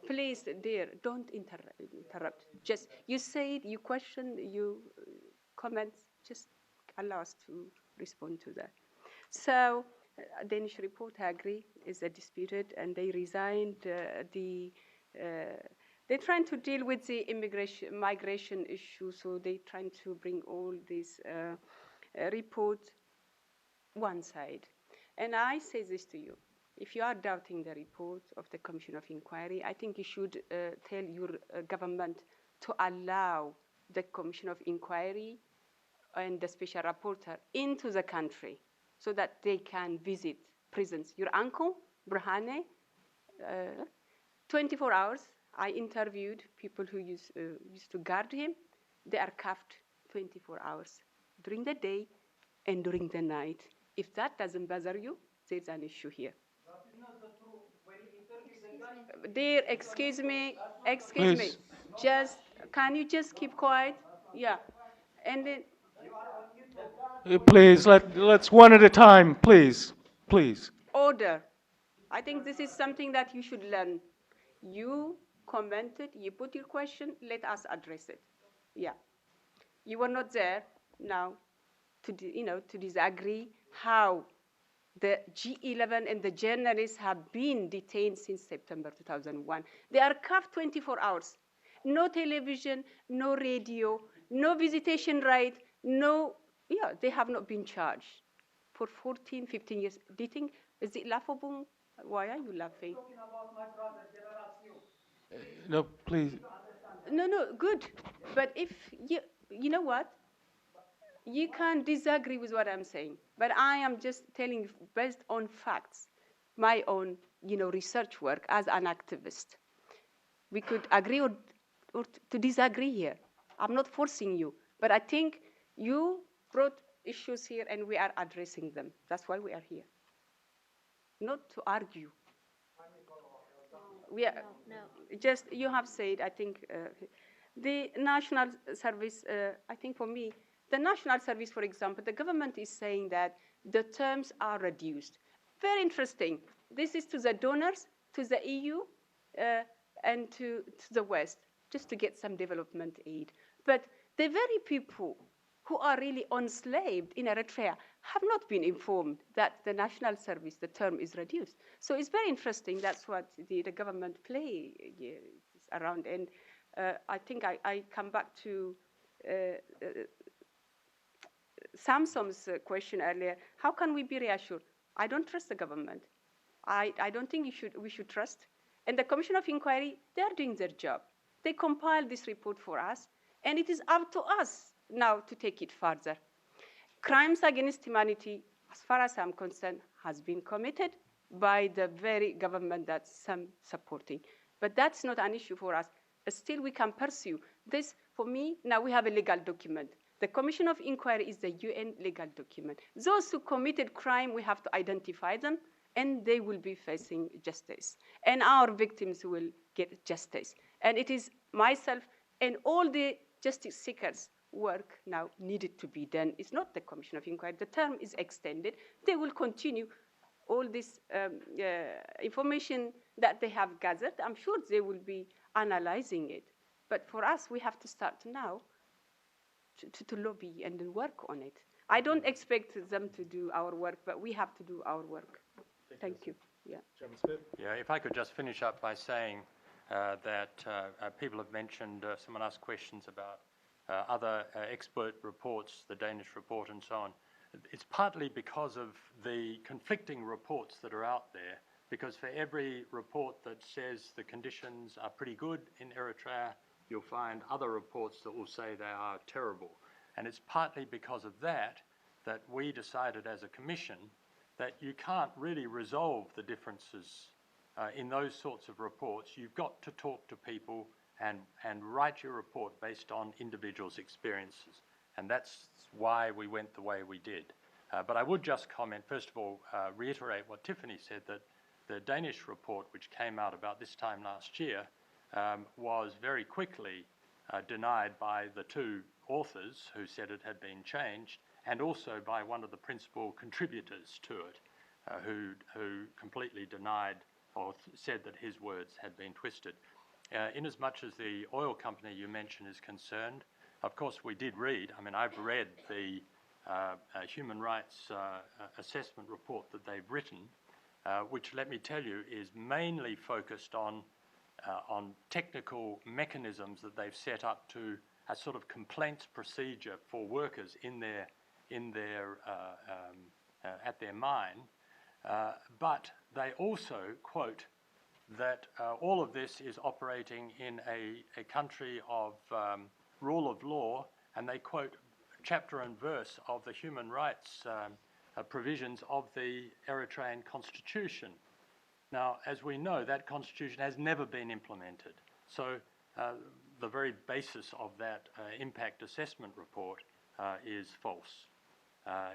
please, dear, don't interrupt. Just, you say it, you question, you comment, just allow us to respond to that. So, Danish report, I agree, is disputed, and they resigned. They're trying to deal with the migration issue, so they're trying to bring all these reports one side. And I say this to you. If you are doubting the report of the Commission of Inquiry, I think you should tell your government to allow the Commission of Inquiry and the special rapporteur into the country so that they can visit prisons. Your uncle, Brahane, 24 hours, I interviewed people who used to guard him. They are cuffed 24 hours during the day and during the night. If that doesn't bother you, there's an issue here. That is not the truth. When you interview the guy, Dear, excuse me. Just, can you just keep quiet? Yeah. And then, Please, let's one at a time, please. order. I think this is something that you should learn. You commented, you put your question, let us address it. Yeah. You were not there now to disagree how the G11 and the journalists have been detained since September 2001. They are cuffed 24 hours. No television, no radio, no visitation right, they have not been charged for 14, 15 years. Do you think, is it laughable? Why are you laughing? talking about my brother, General Sio. No, please. No, good. But if you know what? You can disagree with what I'm saying, but I am just telling you based on facts, my own, research work as an activist. We could agree or to disagree here. I'm not forcing you, but I think you brought issues here and we are addressing them. That's why we are here. Not to argue. We are, just, you have said, I think, the national service, I think for me, the national service, for example, the government is saying that the terms are reduced. Very interesting. This is to the donors, to the EU, and to the West, just to get some development aid. But the very people who are really enslaved in Eritrea have not been informed that the national service, the term is reduced. So it's very interesting. That's what the government play around. And I think I come back to Samson's question earlier. How can we be reassured? I don't trust the government. I don't think we should trust. And the Commission of Inquiry, they are doing their job. They compiled this report for us, and it is up to us now to take it further. Crimes against humanity, as far as I'm concerned, has been committed by the very government that I'm supporting. But that's not an issue for us. Still, we can pursue this. For me, now we have a legal document. The Commission of Inquiry is the UN legal document. Those who committed crime, we have to identify them, and they will be facing justice. And our victims will get justice. And it is myself and all the justice seekers work now needed to be done. It's not the Commission of Inquiry. The term is extended. They will continue all this information that they have gathered. I'm sure they will be analyzing it. But for us, we have to start now to lobby and work on it. I don't expect them to do our work, but we have to do our work. Thank you. Yeah. Chairman Smith? Yeah, if I could just finish up by saying that people have mentioned, someone asked questions about other expert reports, the Danish report and so on. It's partly because of the conflicting reports that are out there, because for every report that says the conditions are pretty good in Eritrea, you'll find other reports that will say they are terrible. And it's partly because of that that we decided as a commission that you can't really resolve the differences in those sorts of reports. You've got to talk to people and write your report based on individuals' experiences. And that's why we went the way we did. But I would just comment, first of all, reiterate what Tiffany said, that the Danish report, which came out about this time last year, was very quickly denied by the two authors who said it had been changed, and also by one of the principal contributors to it, who completely denied or said that his words had been twisted. In as much as the oil company you mentioned is concerned, of course we did read, I mean I've read the human rights assessment report that they've written, which let me tell you is mainly focused on technical mechanisms that they've set up to a sort of complaints procedure for workers at their mine, but they also quote that all of this is operating in a country of rule of law, and they quote chapter and verse of the human rights provisions of the Eritrean constitution. Now, as we know, that constitution has never been implemented. So the very basis of that impact assessment report is false.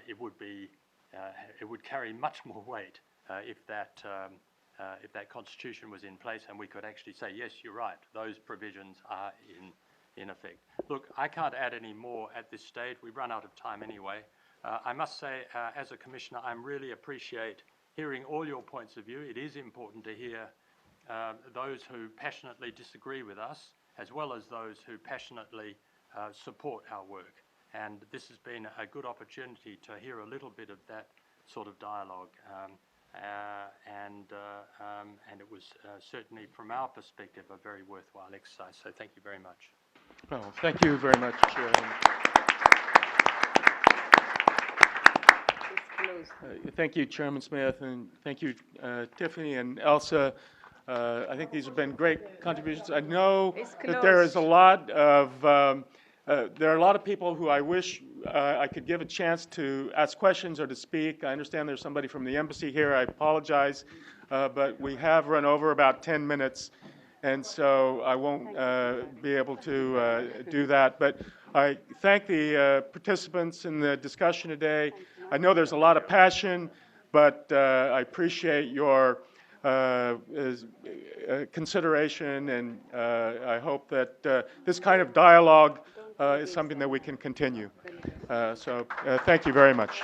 It would carry much more weight if that constitution was in place and we could actually say, yes, you're right, those provisions are in effect. Look, I can't add any more at this stage. We've run out of time anyway. I must say, as a commissioner, I really appreciate hearing all your points of view. It is important to hear those who passionately disagree with us, as well as those who passionately support our work. And this has been a good opportunity to hear a little bit of that sort of dialogue. And it was certainly, from our perspective, a very worthwhile exercise. So thank you very much. Well, thank you very much. Thank you, Chairman Smith, and thank you, Tiffany and Elsa. I think these have been great contributions. I know It's that there is a closed. lot of there are a lot of people who I wish I could give a chance to ask questions or to speak. I understand there's somebody from the embassy here. I apologize, but we have run over about 10 minutes, and so I won't be able to do that. But I thank the participants in the discussion today. I know there's a lot of passion, but I appreciate your consideration, and I hope that this kind of dialogue is something that we can continue. So thank you very much.